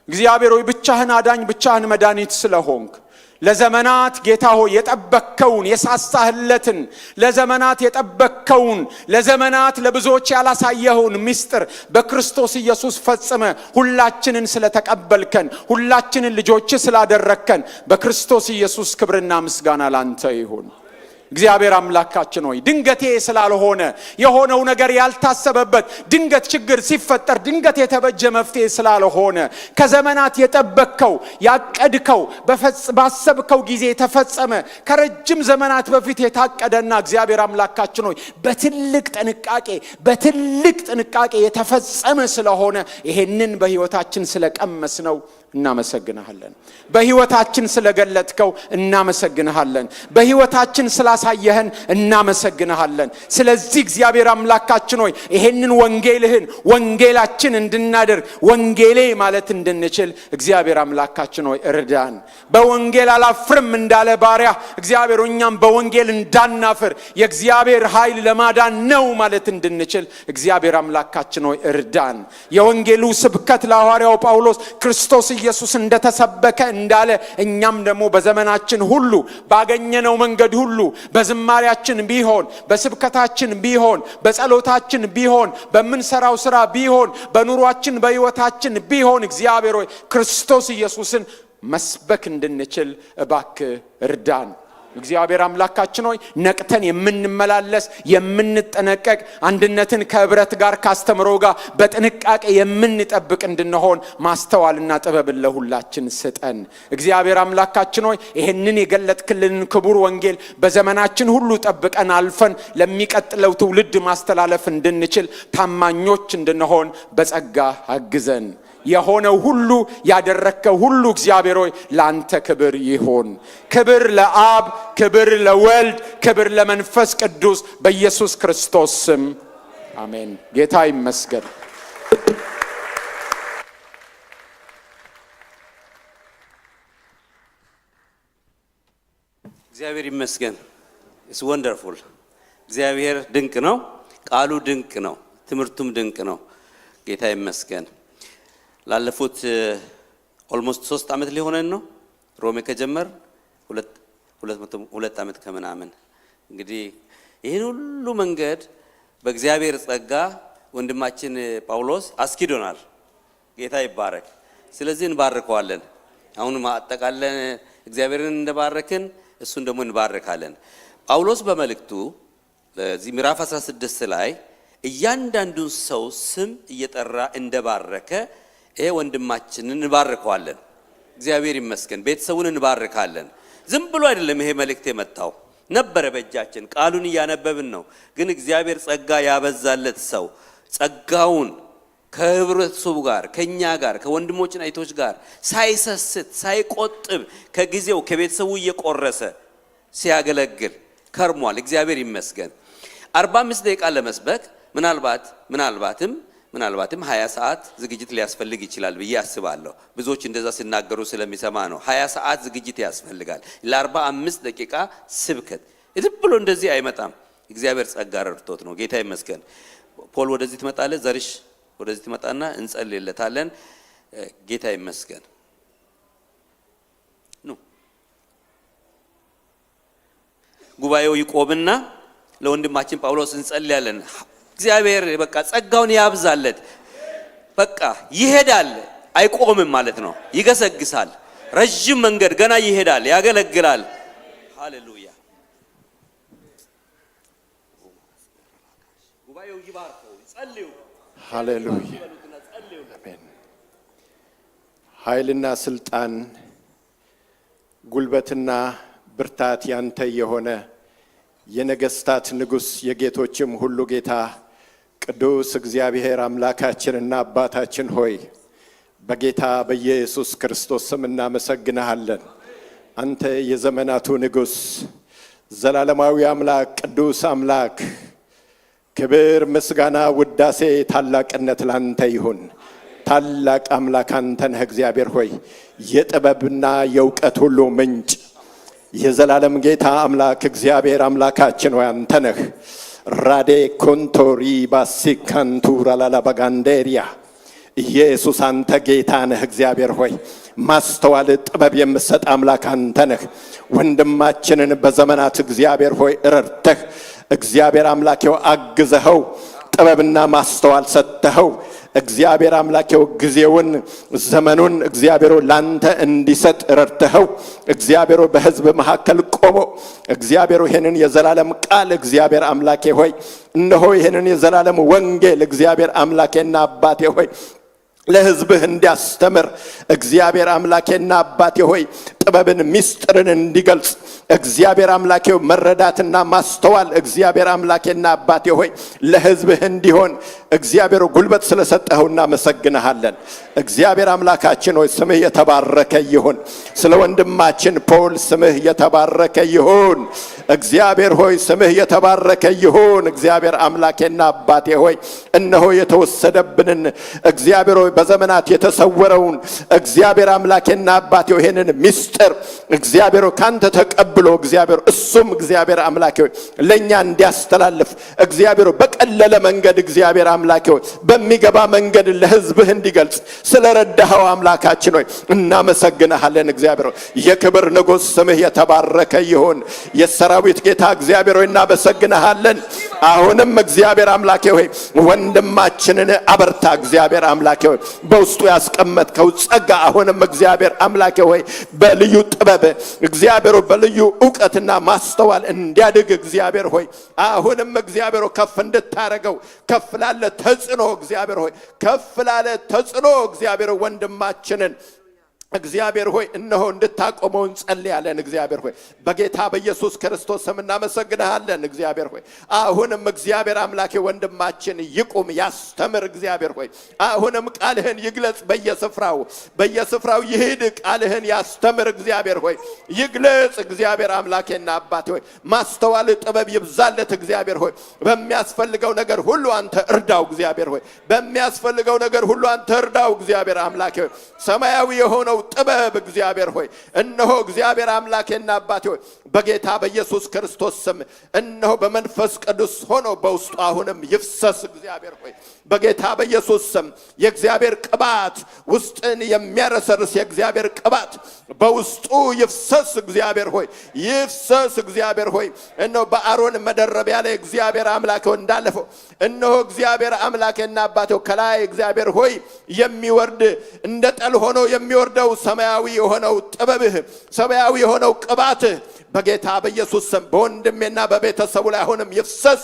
እግዚአብሔር ሆይ ብቻህን አዳኝ፣ ብቻህን መድኃኒት ስለሆንክ ለዘመናት ጌታ ሆይ የጠበቅከውን የሳሳህለትን ለዘመናት የጠበቅከውን ለዘመናት ለብዙዎች ያላሳየኸውን ምስጢር በክርስቶስ ኢየሱስ ፈጽመ ሁላችንን ስለተቀበልከን ሁላችንን ልጆች ስላደረከን በክርስቶስ ኢየሱስ ክብርና ምስጋና ላንተ ይሁን። እግዚአብሔር አምላካችን ሆይ ድንገቴ ስላልሆነ የሆነው ነገር ያልታሰበበት ድንገት ችግር ሲፈጠር ድንገት የተበጀ መፍትሄ ስላልሆነ ከዘመናት የጠበቅከው ያቀድከው ባሰብከው ጊዜ የተፈጸመ ከረጅም ዘመናት በፊት የታቀደና እግዚአብሔር አምላካችን ሆይ በትልቅ ጥንቃቄ የተፈጸመ ስለሆነ ይሄንን በሕይወታችን ስለቀመስነው እናመሰግንሃለን። በሕይወታችን ስለገለጥከው እናመሰግንሃለን። በሕይወታችን ስላሳየህን እናመሰግንሃለን። ስለዚህ እግዚአብሔር አምላካችን ሆይ ይሄንን ወንጌላችን እንድናደርግ ወንጌሌ ማለት እንድንችል እግዚአብሔር አምላካችን ሆይ እርዳን። በወንጌል አላፍርም እንዳለ ባሪያ እግዚአብሔር እኛም በወንጌል እንዳናፍር የእግዚአብሔር ኃይል ለማዳን ነው ማለት እንድንችል እግዚአብሔር አምላካችን ሆይ እርዳን። የወንጌሉ ስብከት ለሐዋርያው ጳውሎስ ክርስቶስ ኢየሱስ እንደተሰበከ እንዳለ እኛም ደግሞ በዘመናችን ሁሉ ባገኘነው መንገድ ሁሉ በዝማሪያችን ቢሆን በስብከታችን ቢሆን በጸሎታችን ቢሆን በመንሰራው ሥራ ቢሆን በኑሯችን በሕይወታችን ቢሆን እግዚአብሔር ሆይ ክርስቶስ ኢየሱስን መስበክ እንድንችል እባክህ እርዳን። እግዚአብሔር አምላካችን ሆይ ነቅተን የምንመላለስ የምንጠነቀቅ አንድነትን ከህብረት ጋር ካስተምሮ ጋር በጥንቃቄ የምንጠብቅ እንድንሆን ማስተዋልና ጥበብን ለሁላችን ስጠን። እግዚአብሔር አምላካችን ሆይ ይሄንን የገለጥክልን ክቡር ወንጌል በዘመናችን ሁሉ ጠብቀን አልፈን ለሚቀጥለው ትውልድ ማስተላለፍ እንድንችል ታማኞች እንድንሆን በጸጋ አግዘን። የሆነው ሁሉ ያደረከው ሁሉ እግዚአብሔር ሆይ ላንተ ክብር ይሁን። ክብር ለአብ፣ ክብር ለወልድ፣ ክብር ለመንፈስ ቅዱስ በኢየሱስ ክርስቶስ ስም አሜን። ጌታ ይመስገን። እግዚአብሔር ይመስገን። ኢትስ ወንደርፉል። እግዚአብሔር ድንቅ ነው። ቃሉ ድንቅ ነው። ትምህርቱም ድንቅ ነው። ጌታ ይመስገን። ላለፉት ኦልሞስት 3 ዓመት ሊሆነን ነው ሮሜ ከጀመር 2 ዓመት ከምናምን። እንግዲህ ይህን ሁሉ መንገድ በእግዚአብሔር ጸጋ ወንድማችን ጳውሎስ አስኪዶናል። ጌታ ይባረክ። ስለዚህ እንባርከዋለን። አሁን ማጠቃለን እግዚአብሔርን እንደባረክን እሱን ደግሞ እንባርካለን። ጳውሎስ በመልእክቱ ለዚህ ምዕራፍ 16 ላይ እያንዳንዱን ሰው ስም እየጠራ እንደባረከ ይሄ ወንድማችንን እንባርከዋለን። እግዚአብሔር ይመስገን። ቤተሰቡን እንባርካለን። ዝም ብሎ አይደለም ይሄ መልእክት የመጣው ነበረ በእጃችን ቃሉን እያነበብን ነው። ግን እግዚአብሔር ጸጋ ያበዛለት ሰው ጸጋውን ከህብረተሰቡ ጋር ከኛ ጋር ከወንድሞችና እህቶች ጋር ሳይሰስት ሳይቆጥብ ከጊዜው ከቤተሰቡ እየቆረሰ ሲያገለግል ከርሟል። እግዚአብሔር ይመስገን። 45 ደቂቃ ለመስበክ ምናልባትም 20 ሰዓት ዝግጅት ሊያስፈልግ ይችላል ብዬ አስባለሁ። ብዙዎች እንደዛ ሲናገሩ ስለሚሰማ ነው። 20 ሰዓት ዝግጅት ያስፈልጋል ለ45 ደቂቃ ስብከት። ዝም ብሎ እንደዚህ አይመጣም። እግዚአብሔር ጸጋ ረድቶት ነው። ጌታ ይመስገን። ፖል ወደዚህ ትመጣለህ፣ ዘርሽ ወደዚህ ትመጣና እንጸልይለታለን። ጌታ ይመስገን። ጉባኤው ይቆምና ለወንድማችን ጳውሎስ እንጸልያለን። እግዚአብሔር በቃ ጸጋውን ያብዛለት። በቃ ይሄዳል፣ አይቆምም ማለት ነው። ይገሰግሳል። ረጅም መንገድ ገና ይሄዳል፣ ያገለግላል። ሃሌሉያ። ጉባኤው ይባርከው፣ ጸልዩ። ሃሌሉያ። አሜን። ኃይልና ስልጣን ጉልበትና ብርታት ያንተ የሆነ የነገስታት ንጉስ የጌቶችም ሁሉ ጌታ ቅዱስ እግዚአብሔር አምላካችንና አባታችን ሆይ በጌታ በኢየሱስ ክርስቶስ ስም እናመሰግንሃለን። አንተ የዘመናቱ ንጉስ ዘላለማዊ አምላክ ቅዱስ አምላክ ክብር፣ ምስጋና፣ ውዳሴ፣ ታላቅነት ላንተ ይሁን። ታላቅ አምላክ አንተ ነህ እግዚአብሔር ሆይ የጥበብና የእውቀት ሁሉ ምንጭ የዘላለም ጌታ አምላክ እግዚአብሔር አምላካችን ሆይ አንተ ነህ። ራዴ ኮንቶሪ ባሲካንቱራ ላላባጋንዴሪያ ኢየሱስ አንተ ጌታ ነህ እግዚአብሔር ሆይ ማስተዋል ጥበብ የምትሰጥ አምላክ አንተ ነህ። ወንድማችንን በዘመናት እግዚአብሔር ሆይ ረድተህ እግዚአብሔር አምላኬው አግዘኸው ጥበብና ማስተዋል ሰጥተኸው እግዚአብሔር አምላኬው ጊዜውን ዘመኑን እግዚአብሔር ላንተ እንዲሰጥ ረድተኸው እግዚአብሔር በሕዝብ መካከል ቆሞ እግዚአብሔር ይሄንን የዘላለም ቃል እግዚአብሔር አምላኬ ሆይ እነሆ ይሄንን የዘላለም ወንጌል እግዚአብሔር አምላኬና አባቴ ሆይ ለሕዝብህ እንዲያስተምር እግዚአብሔር አምላኬና አባቴ ሆይ ጥበብን ምስጢርን እንዲገልጽ እግዚአብሔር አምላኬው መረዳትና ማስተዋል እግዚአብሔር አምላኬና አባቴ ሆይ ለሕዝብህ እንዲሆን እግዚአብሔር ጉልበት ስለሰጠኸው እናመሰግንሃለን። እግዚአብሔር አምላካችን ሆይ ስምህ የተባረከ ይሁን። ስለ ወንድማችን ፖል ስምህ የተባረከ ይሁን። እግዚአብሔር ሆይ ስምህ የተባረከ ይሁን። እግዚአብሔር አምላኬና አባቴ ሆይ እነሆ የተወሰደብንን እግዚአብሔር ሆይ በዘመናት የተሰወረውን እግዚአብሔር አምላኬና አባቴ ሆይ ይሄንን ምስጢር እግዚአብሔር ካንተ ተቀብሎ እግዚአብሔር እሱም እግዚአብሔር አምላኬ ሆይ ለኛ እንዲያስተላልፍ እግዚአብሔር በቀለለ መንገድ እግዚአብሔር አምላኬ ሆይ በሚገባ መንገድ ለሕዝብህ እንዲገልጽ ስለረዳኸው አምላካችን ሆይ እናመሰግንሃለን። እግዚአብሔር የክብር ንጉሥ ስምህ የተባረከ ይሁን። የሰራዊት ጌታ እግዚአብሔር ሆይ እናመሰግንሃለን። አሁንም እግዚአብሔር አምላኬ ሆይ ወንድማችንን አበርታ። እግዚአብሔር አምላኬ ሆይ በውስጡ ያስቀመጥከው ጸጋ አሁንም እግዚአብሔር አምላኬ ሆይ በልዩ ጥበብ እግዚአብሔር በልዩ ዕውቀትና ማስተዋል እንዲያድግ እግዚአብሔር ሆይ አሁንም እግዚአብሔር ከፍ እንድታረገው ከፍ ላለ ተጽኖ እግዚአብሔር ሆይ ከፍ ላለ ተጽኖ እግዚአብሔር ወንድማችንን እግዚአብሔር ሆይ እነሆ እንድታቆመው እንጸልያለን። እግዚአብሔር ሆይ በጌታ በኢየሱስ ክርስቶስ ስም እናመሰግንሃለን። እግዚአብሔር ሆይ አሁንም እግዚአብሔር አምላኬ ወንድማችን ይቁም ያስተምር። እግዚአብሔር ሆይ አሁንም ቃልህን ይግለጽ። በየስፍራው ይሄድ ቃልህን ያስተምር። እግዚአብሔር ሆይ ይግለጽ። እግዚአብሔር አምላኬና አባቴ ሆይ ማስተዋል ጥበብ ይብዛለት። እግዚአብሔር ሆይ በሚያስፈልገው ነገር ሁሉ አንተ እርዳው። እግዚአብሔር ሆይ በሚያስፈልገው ነገር ሁሉ አንተ እርዳው። እግዚአብሔር አምላኬ ሆይ ሰማያዊ የሆነው ጥበብ እግዚአብሔር ሆይ እነሆ እግዚአብሔር አምላኬና አባቴ ሆይ በጌታ በኢየሱስ ክርስቶስ ስም እነሆ በመንፈስ ቅዱስ ሆኖ በውስጡ አሁንም ይፍሰስ። እግዚአብሔር ሆይ በጌታ በኢየሱስ ስም የእግዚአብሔር ቅባት ውስጥን የሚያረሰርስ የእግዚአብሔር ቅባት በውስጡ ይፍሰስ። እግዚአብሔር ሆይ ይፍሰስ። እግዚአብሔር ሆይ እነሆ በአሮን መደረቢያ ላይ እግዚአብሔር አምላኬ እንዳለፈው እነሆ እግዚአብሔር አምላኬና አባቴ ከላይ እግዚአብሔር ሆይ የሚወርድ እንደ ጠል ሆኖ የሚወርደው የሆነው ሰማያዊ የሆነው ጥበብህ ሰማያዊ የሆነው ቅባትህ በጌታ በኢየሱስ ስም በወንድሜና በቤተሰቡ ላይ አሁንም ይፍሰስ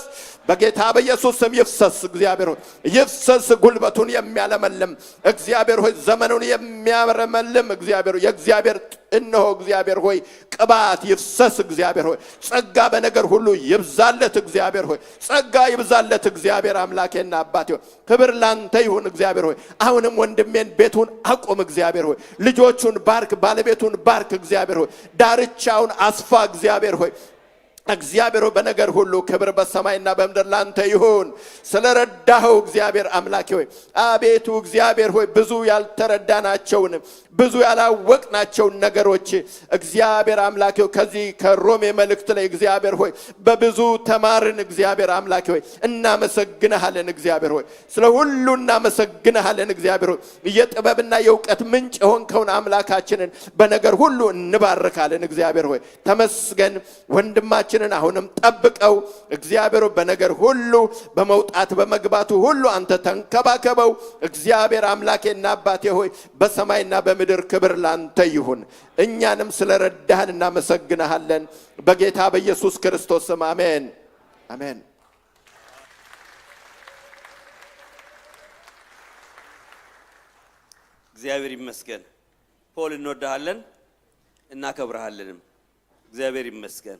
በጌታ በኢየሱስ ስም ይፍሰስ እግዚአብሔር ሆይ ይፍሰስ ጉልበቱን የሚያለመልም እግዚአብሔር ሆይ ዘመኑን የሚያረመልም እግዚአብሔር ሆይ የእግዚአብሔር እነሆ እግዚአብሔር ሆይ ቅባት ይፍሰስ እግዚአብሔር ሆይ ጸጋ በነገር ሁሉ ይብዛለት እግዚአብሔር ሆይ ጸጋ ይብዛለት እግዚአብሔር አምላኬና አባቴ ሆይ ክብር ላንተ ይሁን እግዚአብሔር ሆይ አሁንም ወንድሜን ቤቱን አቆም እግዚአብሔር ሆይ ልጆቹን ባርክ ባለቤቱን ባርክ እግዚአብሔር ሆይ ዳርቻውን አስፋ እግዚአብሔር ሆይ እግዚአብሔር በነገር ሁሉ ክብር በሰማይና በምድር ላንተ ይሁን ስለረዳኸው እግዚአብሔር አምላኬ ሆይ አቤቱ እግዚአብሔር ሆይ ብዙ ያልተረዳናቸውን ብዙ ያላወቅናቸውን ነገሮች እግዚአብሔር አምላኬ ሆይ ከዚህ ከሮሜ መልእክት ላይ እግዚአብሔር ሆይ በብዙ ተማርን እግዚአብሔር አምላኬ ሆይ እናመሰግንሃለን እግዚአብሔር ሆይ ስለ ሁሉ እናመሰግንሃለን እግዚአብሔር ሆይ የጥበብና የእውቀት ምንጭ ሆንከውን አምላካችንን በነገር ሁሉ እንባርካለን እግዚአብሔር ሆይ ተመስገን ወንድማችንን አሁንም ጠብቀው እግዚአብሔር በነገር ሁሉ በመውጣት በመግባቱ ሁሉ አንተ ተንከባከበው እግዚአብሔር አምላኬና አባቴ ሆይ በሰማይና በምድር ክብር ላንተ ይሁን እኛንም ስለረዳህን እናመሰግንሃለን በጌታ በኢየሱስ ክርስቶስ ስም አሜን አሜን እግዚአብሔር ይመስገን ፖል እንወዳለን እናከብርሃለንም እግዚአብሔር ይመስገን